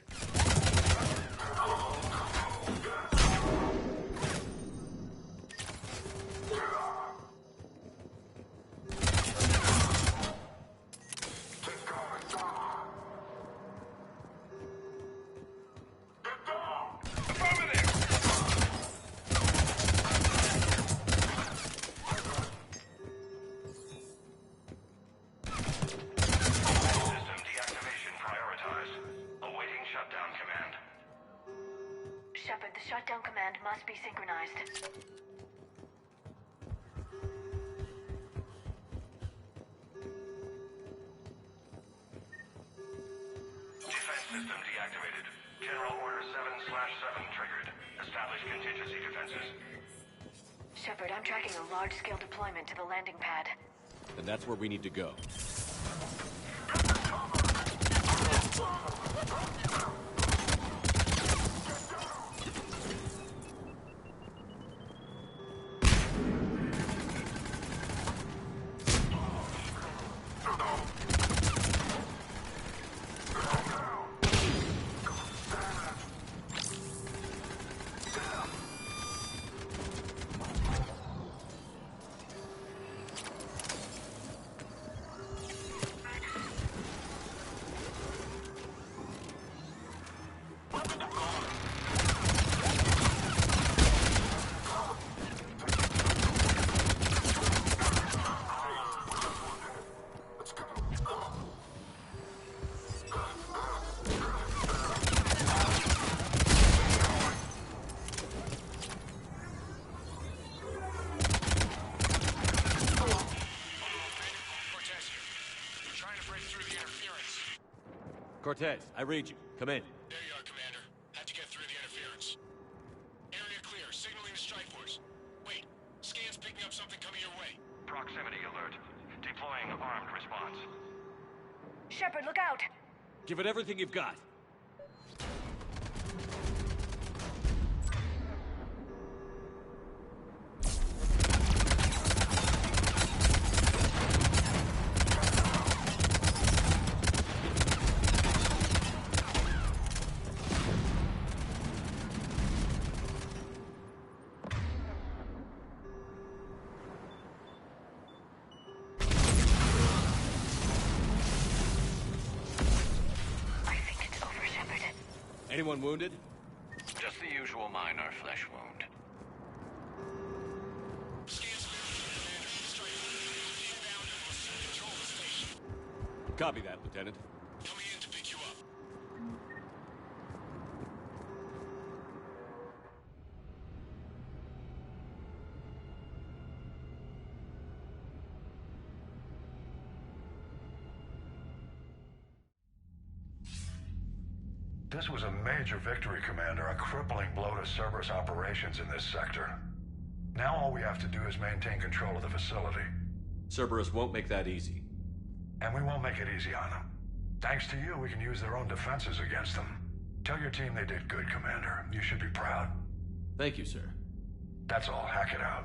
Shepard, the shutdown command must be synchronized. Defense system deactivated. General Order 7/7 triggered. Establish contingency defenses. Shepard, I'm tracking a large-scale deployment to the landing pad. And that's where we need to go. Cortez, I read you. Come in. There you are, Commander. Had to get through the interference. Area clear. Signaling the strike force. Wait. Scan's picking up something coming your way. Proximity alert. Deploying armed response. Shepard, look out! Give it everything you've got. Anyone wounded? Just the usual minor flesh wound. Copy that, Lieutenant. Coming in to pick you up. This was a major victory, Commander, a crippling blow to Cerberus operations in this sector. Now all we have to do is maintain control of the facility. Cerberus won't make that easy. And we won't make it easy on them. Thanks to you, we can use their own defenses against them. Tell your team they did good, Commander. You should be proud. Thank you, sir. That's all. Hack it out.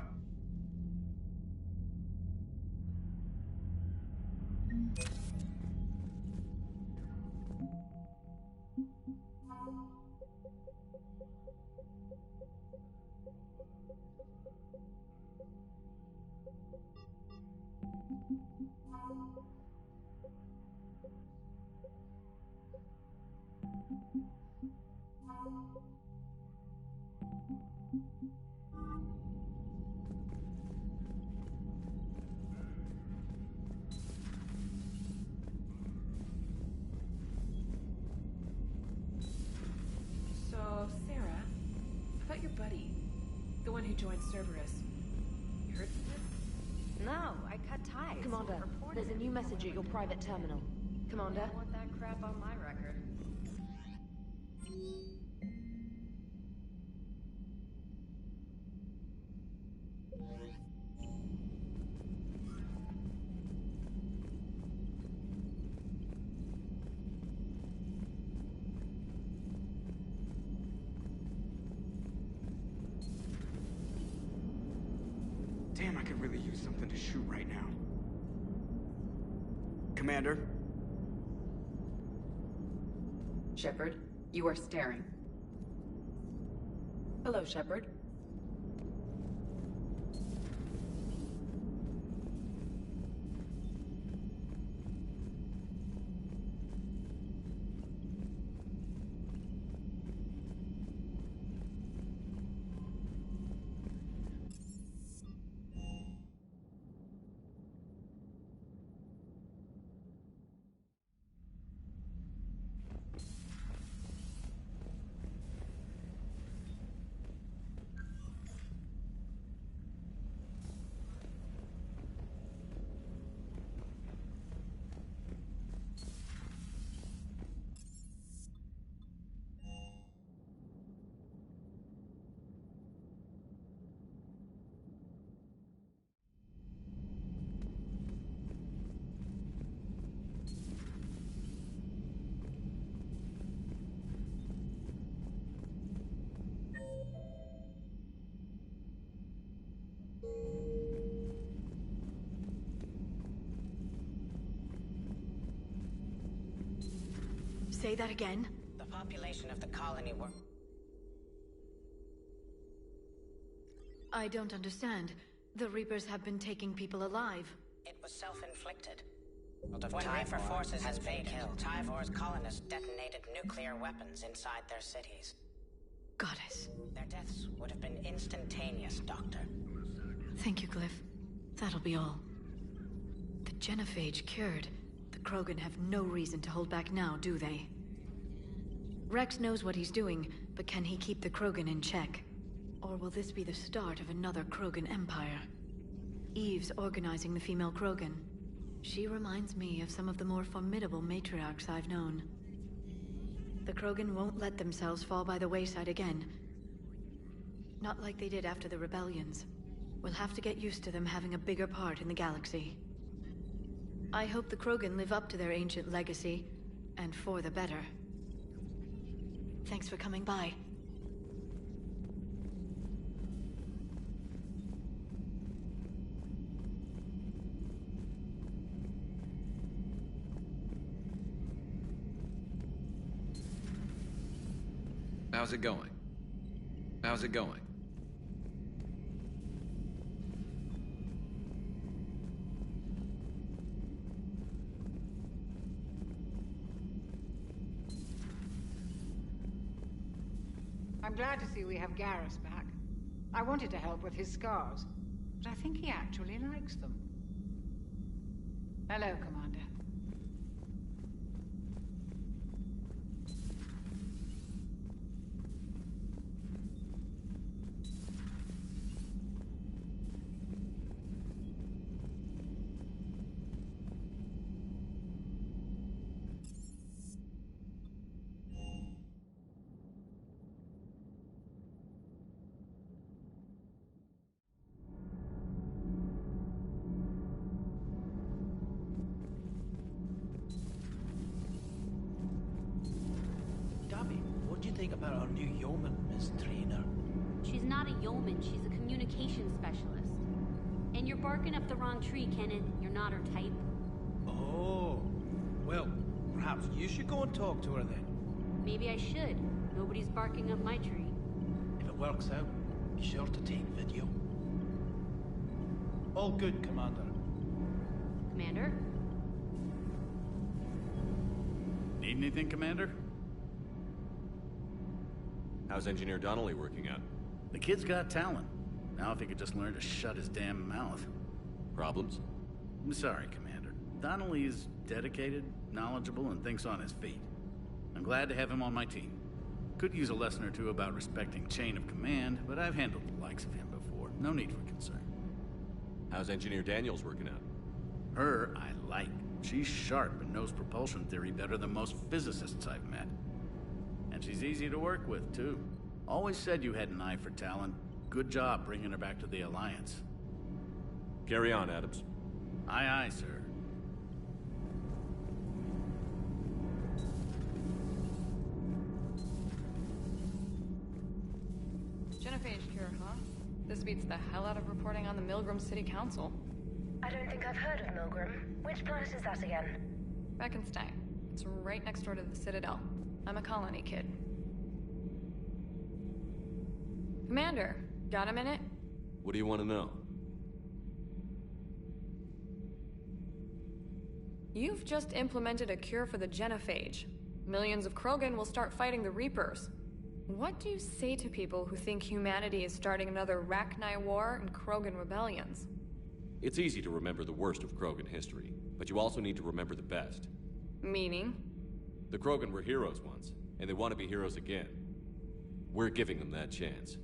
So, Sarah, about your buddy, the one who joined Cerberus. You heard from him? No, I cut ties. Commander, there's a new message at your private terminal. Commander? I don't want that crap on my record. Damn, I could really use something to shoot right now. Commander? Shepard, you are staring. Hello, Shepard. Say that again? The population of the colony were... I don't understand. The Reapers have been taking people alive. It was self-inflicted. When Reaper forces has been killed, Tyvor's colonists detonated nuclear weapons inside their cities. Goddess. Their deaths would have been instantaneous, Doctor. Thank you, Glyph. That'll be all. The genophage cured. The Krogan have no reason to hold back now, do they? Rex knows what he's doing, but can he keep the Krogan in check? Or will this be the start of another Krogan empire? Eve's organizing the female Krogan. She reminds me of some of the more formidable matriarchs I've known. The Krogan won't let themselves fall by the wayside again. Not like they did after the rebellions. We'll have to get used to them having a bigger part in the galaxy. I hope the Krogan live up to their ancient legacy, and for the better. Thanks for coming by. How's it going? How's it going? I'm glad to see we have Garrus back. I wanted to help with his scars, but I think he actually likes them. Hello, Commander. think about our new yeoman, Miss Trainer? She's not a yeoman, she's a communications specialist. And you're barking up the wrong tree, Kenneth. You're not her type. Oh, well, perhaps you should go and talk to her then. Maybe I should. Nobody's barking up my tree. If it works out, be sure to take video. All good, Commander. Commander? Need anything, Commander? How's Engineer Donnelly working out? The kid's got talent. Now if he could just learn to shut his damn mouth. Problems? I'm sorry, Commander. Donnelly is dedicated, knowledgeable, and thinks on his feet. I'm glad to have him on my team. Could use a lesson or two about respecting chain of command, but I've handled the likes of him before. No need for concern. How's Engineer Daniels working out? Her, I like. She's sharp and knows propulsion theory better than most physicists I've met. And she's easy to work with, too. Always said you had an eye for talent. Good job bringing her back to the Alliance. Carry on, Adams. Aye, aye, sir. Genophage cure, huh? This beats the hell out of reporting on the Milgram City Council. I don't think I've heard of Milgram. Which planet is that again? Beckenstein. It's right next door to the Citadel. I'm a colony kid. Commander, got a minute? What do you want to know? You've just implemented a cure for the genophage. Millions of Krogan will start fighting the Reapers. What do you say to people who think humanity is starting another Rachni War and Krogan rebellions? It's easy to remember the worst of Krogan history, but you also need to remember the best. Meaning? The Krogan were heroes once, and they want to be heroes again. We're giving them that chance.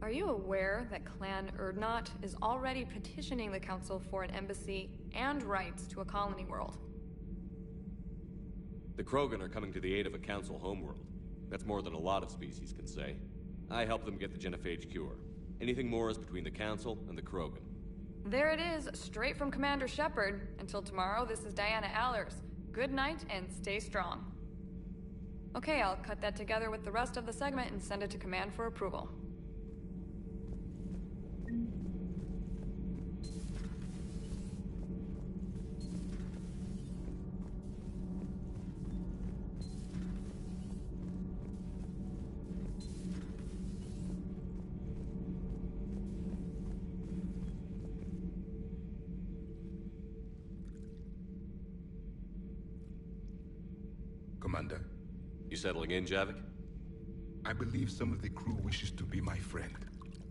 Are you aware that Clan Urdnot is already petitioning the Council for an embassy and rights to a colony world? The Krogan are coming to the aid of a Council homeworld. That's more than a lot of species can say. I helped them get the genophage cure. Anything more is between the Council and the Krogan. There it is, straight from Commander Shepard. Until tomorrow, this is Diana Allers. Good night and stay strong. Okay, I'll cut that together with the rest of the segment and send it to Command for approval. Commander. You settling in, Javik? I believe some of the crew wishes to be my friend.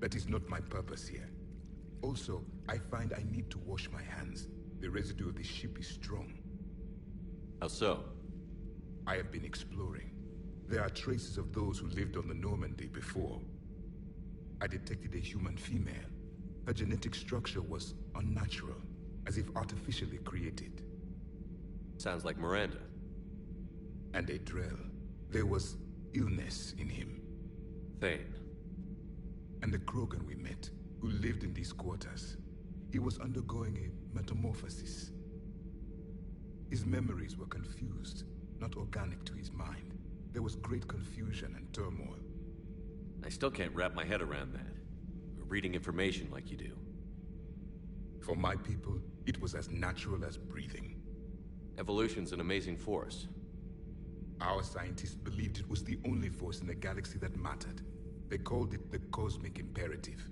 That is not my purpose here. Also, I find I need to wash my hands. The residue of the ship is strong. How so? I have been exploring. There are traces of those who lived on the Normandy before. I detected a human female. Her genetic structure was unnatural, as if artificially created. Sounds like Miranda. And a Drell. There was illness in him. Thane. And the Krogan we met, who lived in these quarters. He was undergoing a metamorphosis. His memories were confused, not organic to his mind. There was great confusion and turmoil. I still can't wrap my head around that. Reading information like you do. For my people, it was as natural as breathing. Evolution's an amazing force. Our scientists believed it was the only force in the galaxy that mattered. They called it the cosmic imperative.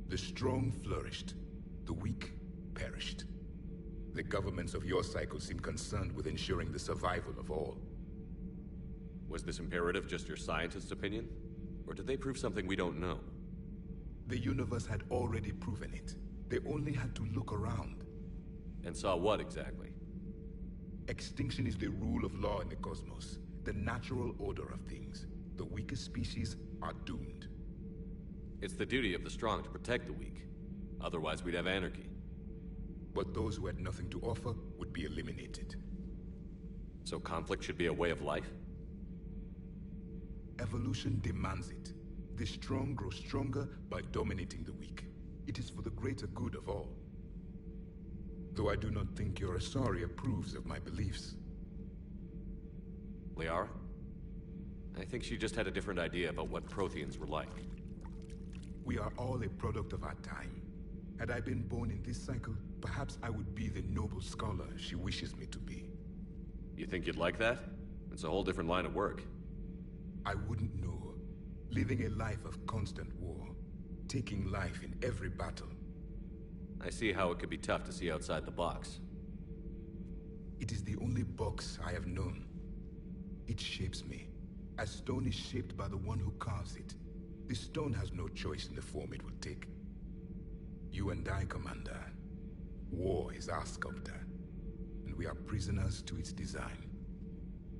The strong flourished, the weak perished. The governments of your cycle seem concerned with ensuring the survival of all. Was this imperative just your scientist's opinion? Or did they prove something we don't know? The universe had already proven it. They only had to look around. And saw what exactly? Extinction is the rule of law in the cosmos, the natural order of things. The weakest species are doomed. It's the duty of the strong to protect the weak. Otherwise, we'd have anarchy. But those who had nothing to offer would be eliminated. So conflict should be a way of life? Evolution demands it. The strong grow stronger by dominating the weak. It is for the greater good of all. Though I do not think your Asari approves of my beliefs. Liara? I think she just had a different idea about what Protheans were like. We are all a product of our time. Had I been born in this cycle, perhaps I would be the noble scholar she wishes me to be. You think you'd like that? It's a whole different line of work. I wouldn't know. Living a life of constant war. Taking life in every battle. I see how it could be tough to see outside the box. It is the only box I have known. It shapes me, as stone is shaped by the one who carves it. The stone has no choice in the form it will take. You and I, Commander. War is our sculptor, and we are prisoners to its design.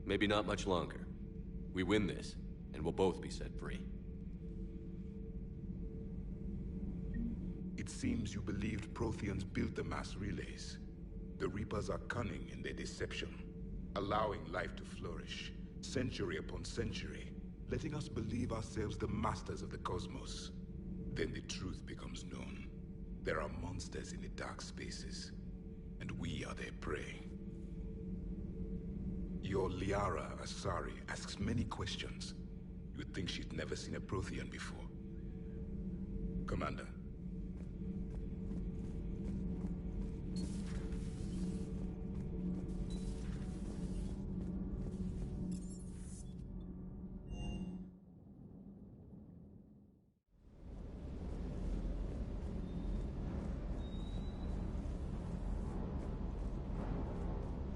Maybe not much longer. We win this, and we'll both be set free. It seems you believed Protheans built the mass relays. The Reapers are cunning in their deception, allowing life to flourish, century upon century, letting us believe ourselves the masters of the cosmos. Then the truth becomes known. There are monsters in the dark spaces, and we are their prey. Your Liara Asari asks many questions. You'd think she'd never seen a Prothean before. Commander.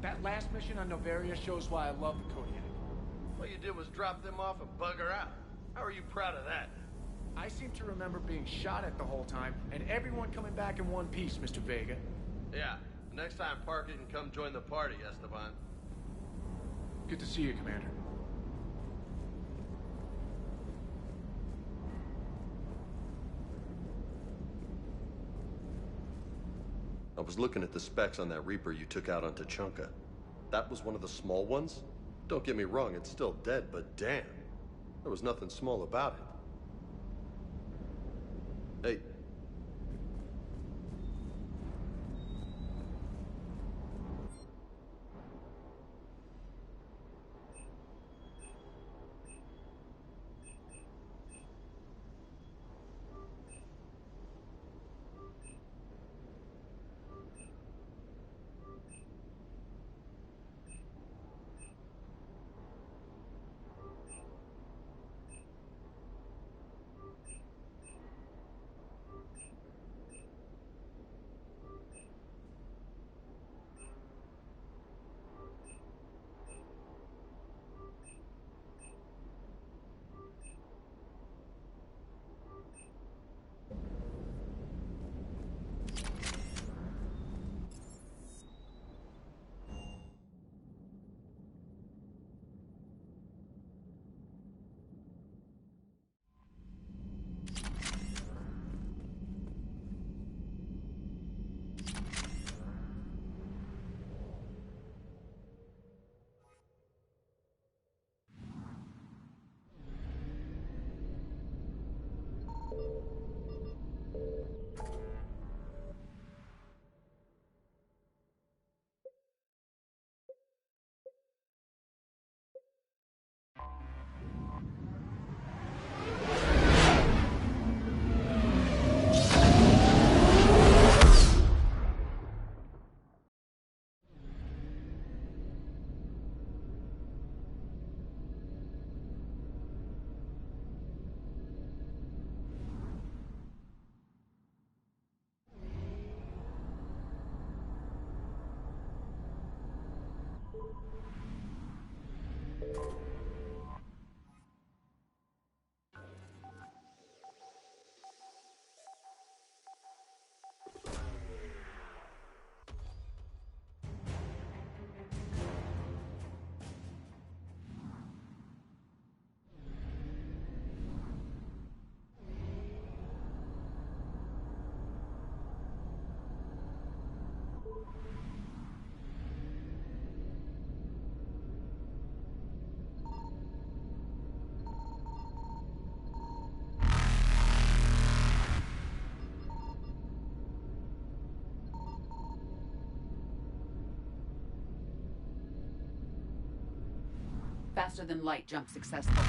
That last mission on Novaria shows why I love the Kodiak. What you did was drop them off and bugger out. How are you proud of that? I seem to remember being shot at the whole time, and everyone coming back in one piece, Mr. Vega. Yeah, next time Parker can come join the party, Esteban. Good to see you, Commander. I was looking at the specs on that Reaper you took out on Tachanka. That was one of the small ones? Don't get me wrong, it's still dead, but damn. There was nothing small about it. Hey. Faster than light jump successful.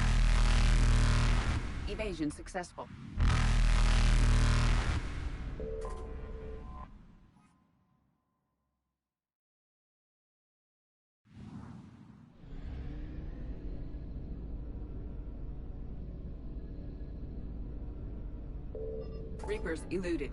Evasion successful. Reapers eluded.